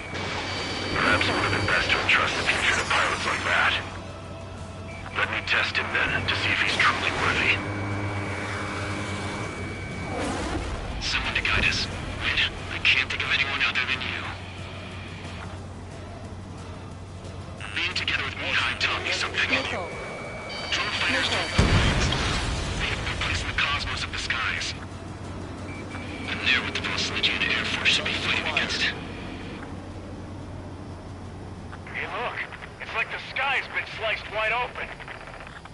Perhaps it would have been best to entrust the future to pilots like that. Let me test him then, to see if he's truly worthy. Someone to guide us. Wait, I can't think of anyone other than you. Being together with Mihai taught me something. Drone fighters don't know wings. They have no place in the cosmos of the skies. And there with the Velocity Air Force should be fighting against it. Hey, look. It's like the sky's been sliced wide open.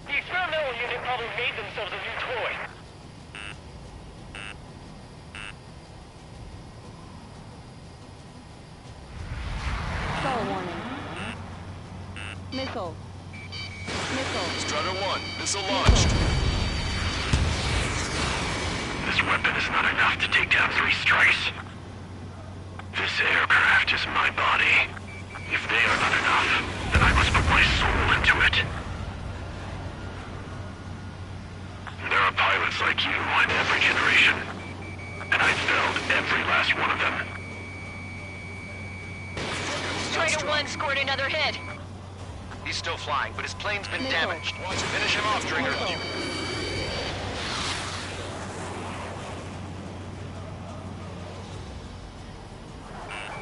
The experimental unit probably made themselves a new toy. Star warning. Missile. Missile. Strutter 1, missile launched. This weapon is not enough to take down 3 strikes. This aircraft is my body. If they are not enough, then I must put my soul into it. There are pilots like you in every generation, and I've felled every last one of them. Strider 1 scored another hit. He's still flying, but his plane's been damaged. Finish him off, Trigger.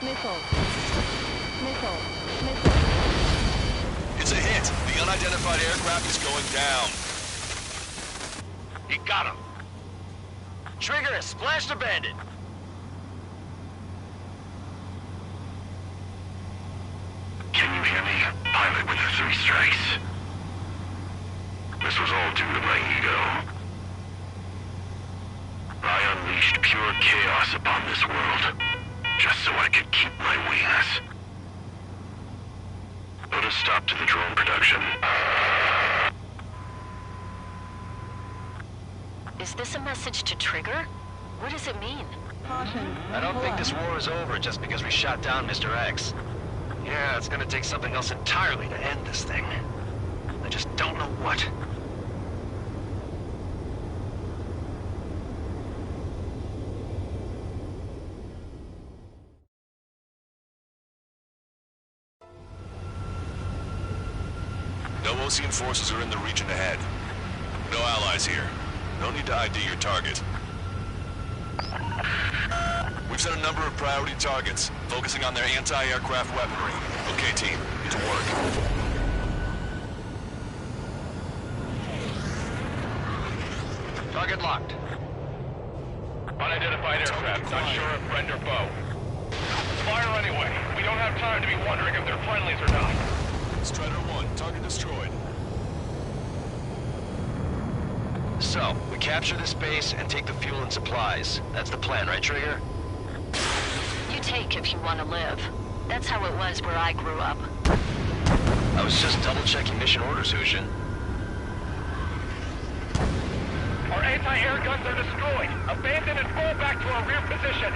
Missile. Missile. Missile. It's a hit. The unidentified aircraft is going down. He got him. Trigger has splashed a bandit. Can you hear me, pilot with the 3 strikes? This was all due to my ego. I unleashed pure chaos upon this world, just so I could keep my wings. Put a stop to the drone production. Is this a message to Trigger? What does it mean? Caution. I don't think this war is over just because we shot down Mr. X. Yeah, it's gonna take something else entirely to end this thing. I just don't know what. No Osean forces are in the region ahead. No allies here. No need to ID your target. We've set a number of priority targets, focusing on their anti-aircraft weaponry. Okay, team, get to work. Target locked. Unidentified aircraft, not sure if friend or foe. Fire anyway. We don't have time to be wondering if they're friendlies or not. Strider 1, target destroyed. So, we capture this base and take the fuel and supplies. That's the plan, right, Trigger? You take if you want to live. That's how it was where I grew up. I was just double-checking mission orders, Hushin. Our anti-air guns are destroyed. Abandon and fall back to our rear position.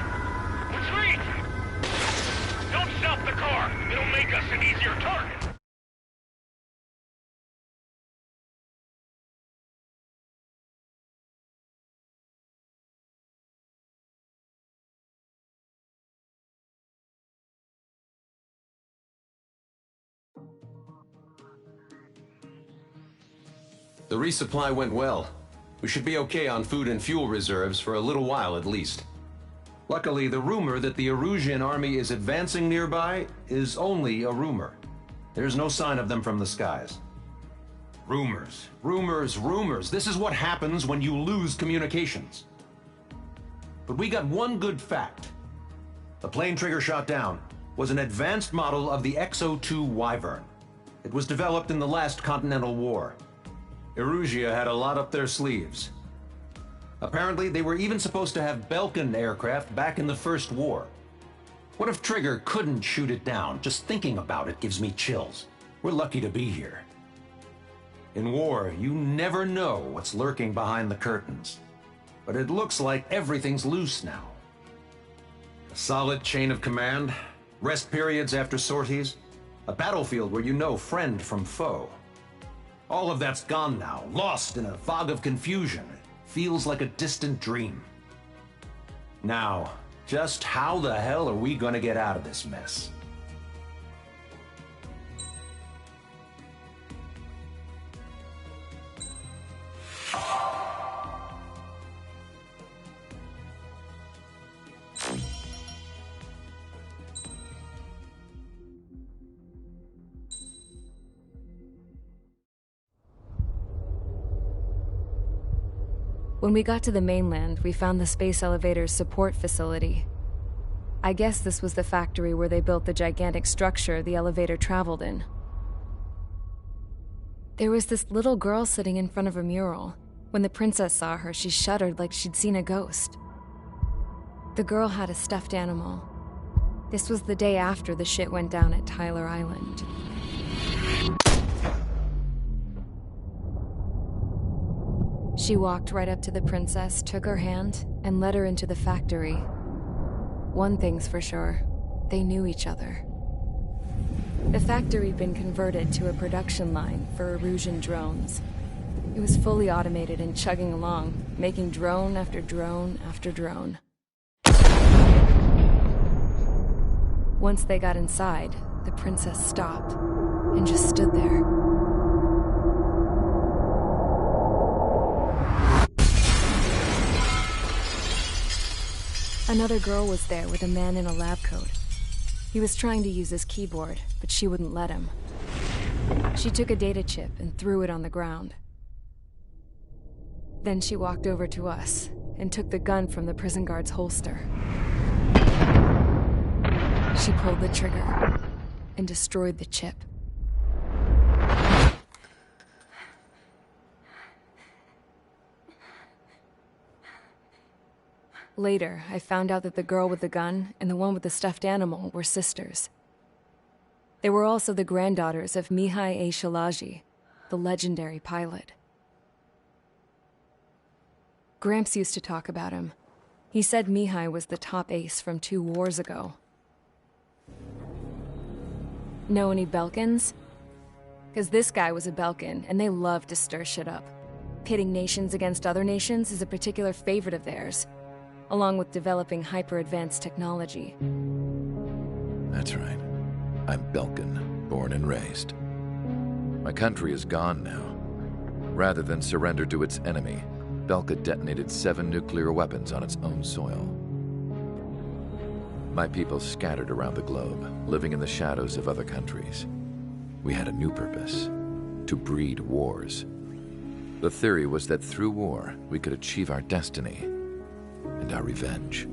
Retreat! Don't stop the car. It'll make us an easier target. The resupply went well. We should be okay on food and fuel reserves for a little while at least. Luckily, the rumor that the Erusian army is advancing nearby is only a rumor. There's no sign of them from the skies. Rumors, rumors, rumors. This is what happens when you lose communications. But we got one good fact. The plane Trigger shot down was an advanced model of the X-02 Wyvern. It was developed in the last Continental War. Erusia had a lot up their sleeves. Apparently, they were even supposed to have Belkin aircraft back in the First War. What if Trigger couldn't shoot it down? Just thinking about it gives me chills. We're lucky to be here. In war, you never know what's lurking behind the curtains. But it looks like everything's loose now. A solid chain of command, rest periods after sorties, a battlefield where you know friend from foe. All of that's gone now, lost in a fog of confusion. It feels like a distant dream. Now, just how the hell are we gonna get out of this mess? When we got to the mainland, we found the space elevator's support facility. I guess this was the factory where they built the gigantic structure the elevator traveled in. There was this little girl sitting in front of a mural. When the princess saw her, she shuddered like she'd seen a ghost. The girl had a stuffed animal. This was the day after the shit went down at Tyler Island. She walked right up to the princess, took her hand, and led her into the factory. One thing's for sure, they knew each other. The factory had been converted to a production line for Erusian drones. It was fully automated and chugging along, making drone after drone after drone. Once they got inside, the princess stopped and just stood there. Another girl was there with a man in a lab coat. He was trying to use his keyboard, but she wouldn't let him. She took a data chip and threw it on the ground. Then she walked over to us and took the gun from the prison guard's holster. She pulled the trigger and destroyed the chip. Later, I found out that the girl with the gun and the one with the stuffed animal were sisters. They were also the granddaughters of Mihai A. Shalaji, the legendary pilot. Gramps used to talk about him. He said Mihai was the top ace from 2 wars ago. Know any Belkins? Because this guy was a Belkin, and they love to stir shit up. Pitting nations against other nations is a particular favorite of theirs, along with developing hyper-advanced technology. That's right. I'm Belkin, born and raised. My country is gone now. Rather than surrender to its enemy, Belka detonated 7 nuclear weapons on its own soil. My people scattered around the globe, living in the shadows of other countries. We had a new purpose: to breed wars. The theory was that through war, we could achieve our destiny and our revenge.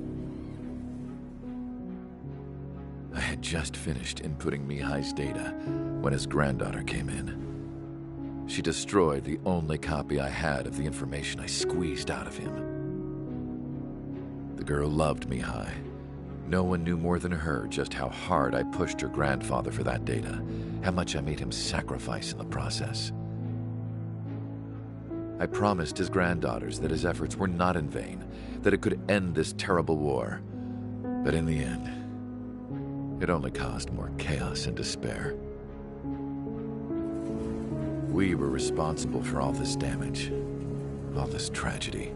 I had just finished inputting Mihai's data when his granddaughter came in. She destroyed the only copy I had of the information I squeezed out of him. The girl loved Mihai. No one knew more than her just how hard I pushed her grandfather for that data, how much I made him sacrifice in the process. I promised his granddaughters that his efforts were not in vain, that it could end this terrible war. But in the end, it only caused more chaos and despair. We were responsible for all this damage, all this tragedy.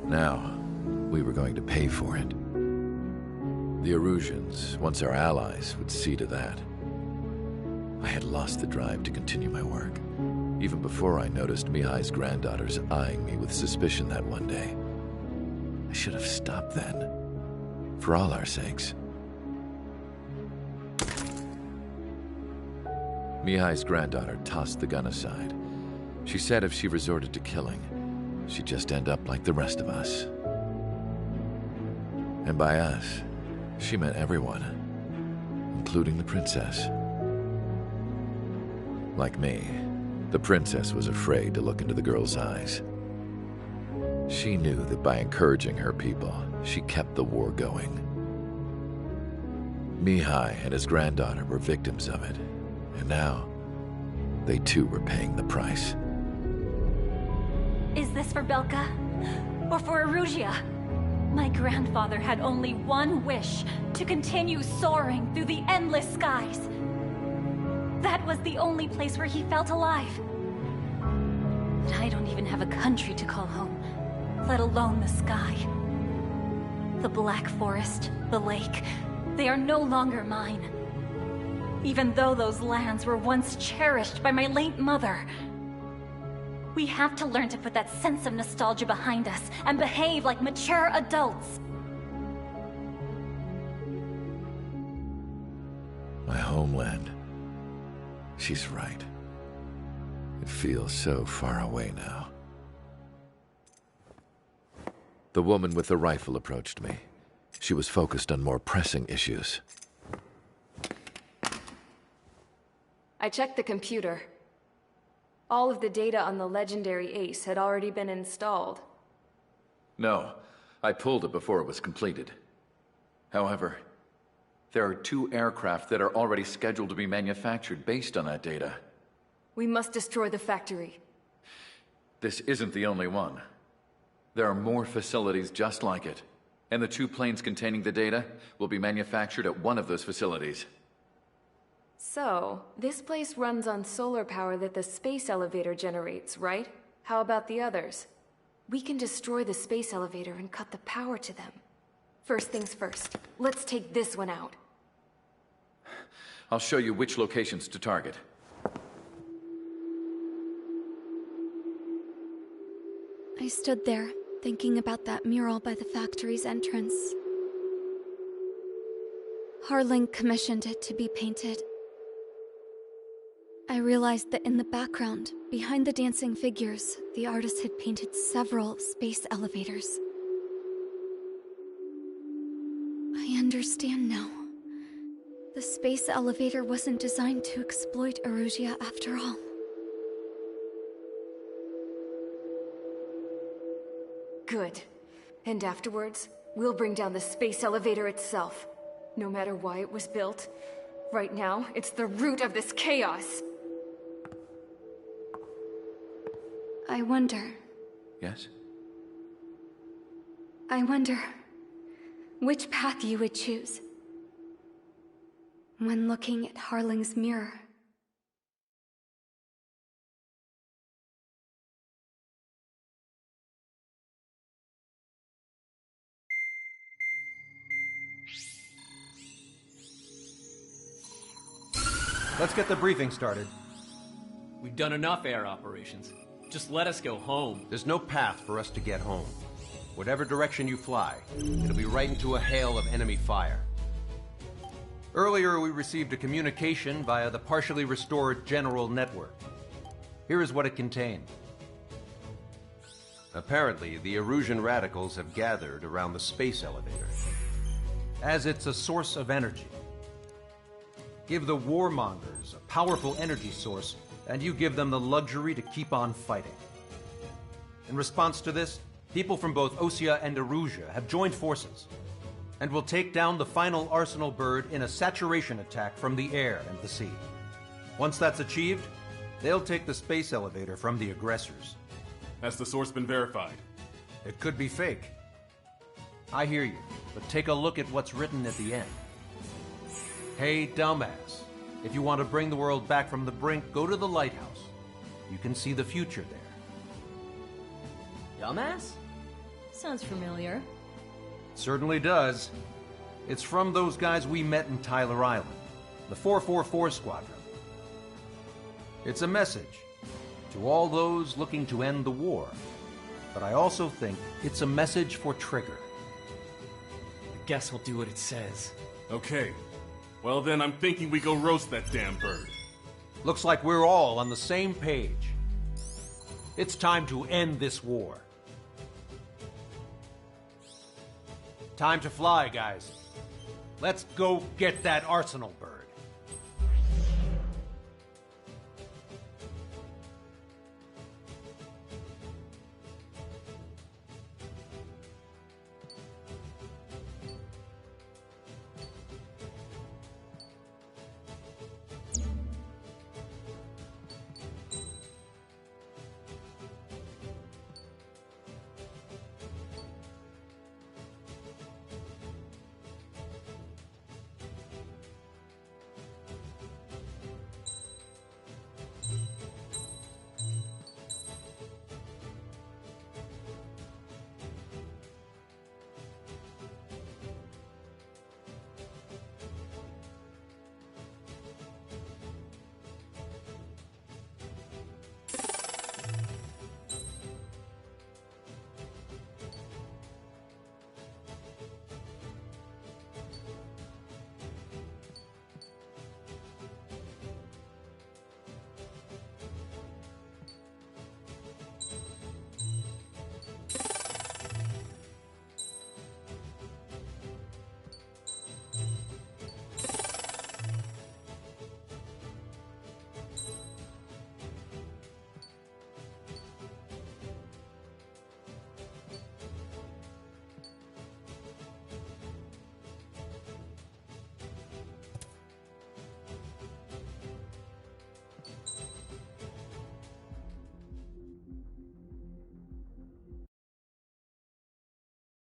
Now, we were going to pay for it. The Erusians, once our allies, would see to that. I had lost the drive to continue my work. even before I noticed Mihai's granddaughters eyeing me with suspicion that one day. I should have stopped then, for all our sakes. Mihai's granddaughter tossed the gun aside. She said if she resorted to killing, she'd just end up like the rest of us. And by us, she meant everyone, including the princess. Like me, the princess was afraid to look into the girl's eyes. She knew that by encouraging her people, she kept the war going. Mihai and his granddaughter were victims of it, and now they too were paying the price. Is this for Belka? Or for Erusea? My grandfather had only one wish, to continue soaring through the endless skies. That was the only place where he felt alive. But I don't even have a country to call home, let alone the sky. The Black Forest, the lake, they are no longer mine. Even though those lands were once cherished by my late mother. We have to learn to put that sense of nostalgia behind us and behave like mature adults. My homeland. She's right. It feels so far away now. The woman with the rifle approached me. She was focused on more pressing issues. I checked the computer. All of the data on the legendary Ace had already been installed. No, I pulled it before it was completed. However, there are 2 aircraft that are already scheduled to be manufactured based on that data. We must destroy the factory. This isn't the only one. There are more facilities just like it, and the 2 planes containing the data will be manufactured at one of those facilities. So, this place runs on solar power that the space elevator generates, right? How about the others? We can destroy the space elevator and cut the power to them. First things first, let's take this one out. I'll show you which locations to target. I stood there, thinking about that mural by the factory's entrance. Harling commissioned it to be painted. I realized that in the background, behind the dancing figures, the artist had painted several space elevators. I understand now. The space elevator wasn't designed to exploit Erusea after all. Good. And afterwards, we'll bring down the space elevator itself. No matter why it was built. Right now, it's the root of this chaos. I wonder... Yes? I wonder... which path you would choose when looking at Harling's mirror. Let's get the briefing started. We've done enough air operations. Just let us go home. There's no path for us to get home. Whatever direction you fly, it'll be right into a hail of enemy fire. Earlier, we received a communication via the partially restored General Network. Here is what it contained. Apparently, the Erusian radicals have gathered around the space elevator, as it's a source of energy. Give the warmongers a powerful energy source, and you give them the luxury to keep on fighting. In response to this, people from both Osea and Erusea have joined forces, and will take down the final Arsenal bird in a saturation attack from the air and the sea. Once that's achieved, they'll take the space elevator from the aggressors. Has the source been verified? It could be fake. I hear you, but take a look at what's written at the end. Hey, dumbass. If you want to bring the world back from the brink, go to the lighthouse. You can see the future there. Dumbass? Sounds familiar. Certainly does. It's from those guys we met in Tyler Island, the 444 Squadron. It's a message. to all those looking to end the war. But I also think it's a message for Trigger. I guess we'll do what it says. Okay. Well then, I'm thinking we go roast that damn bird. Looks like we're all on the same page. It's time to end this war. Time to fly, guys. Let's go get that arsenal bird.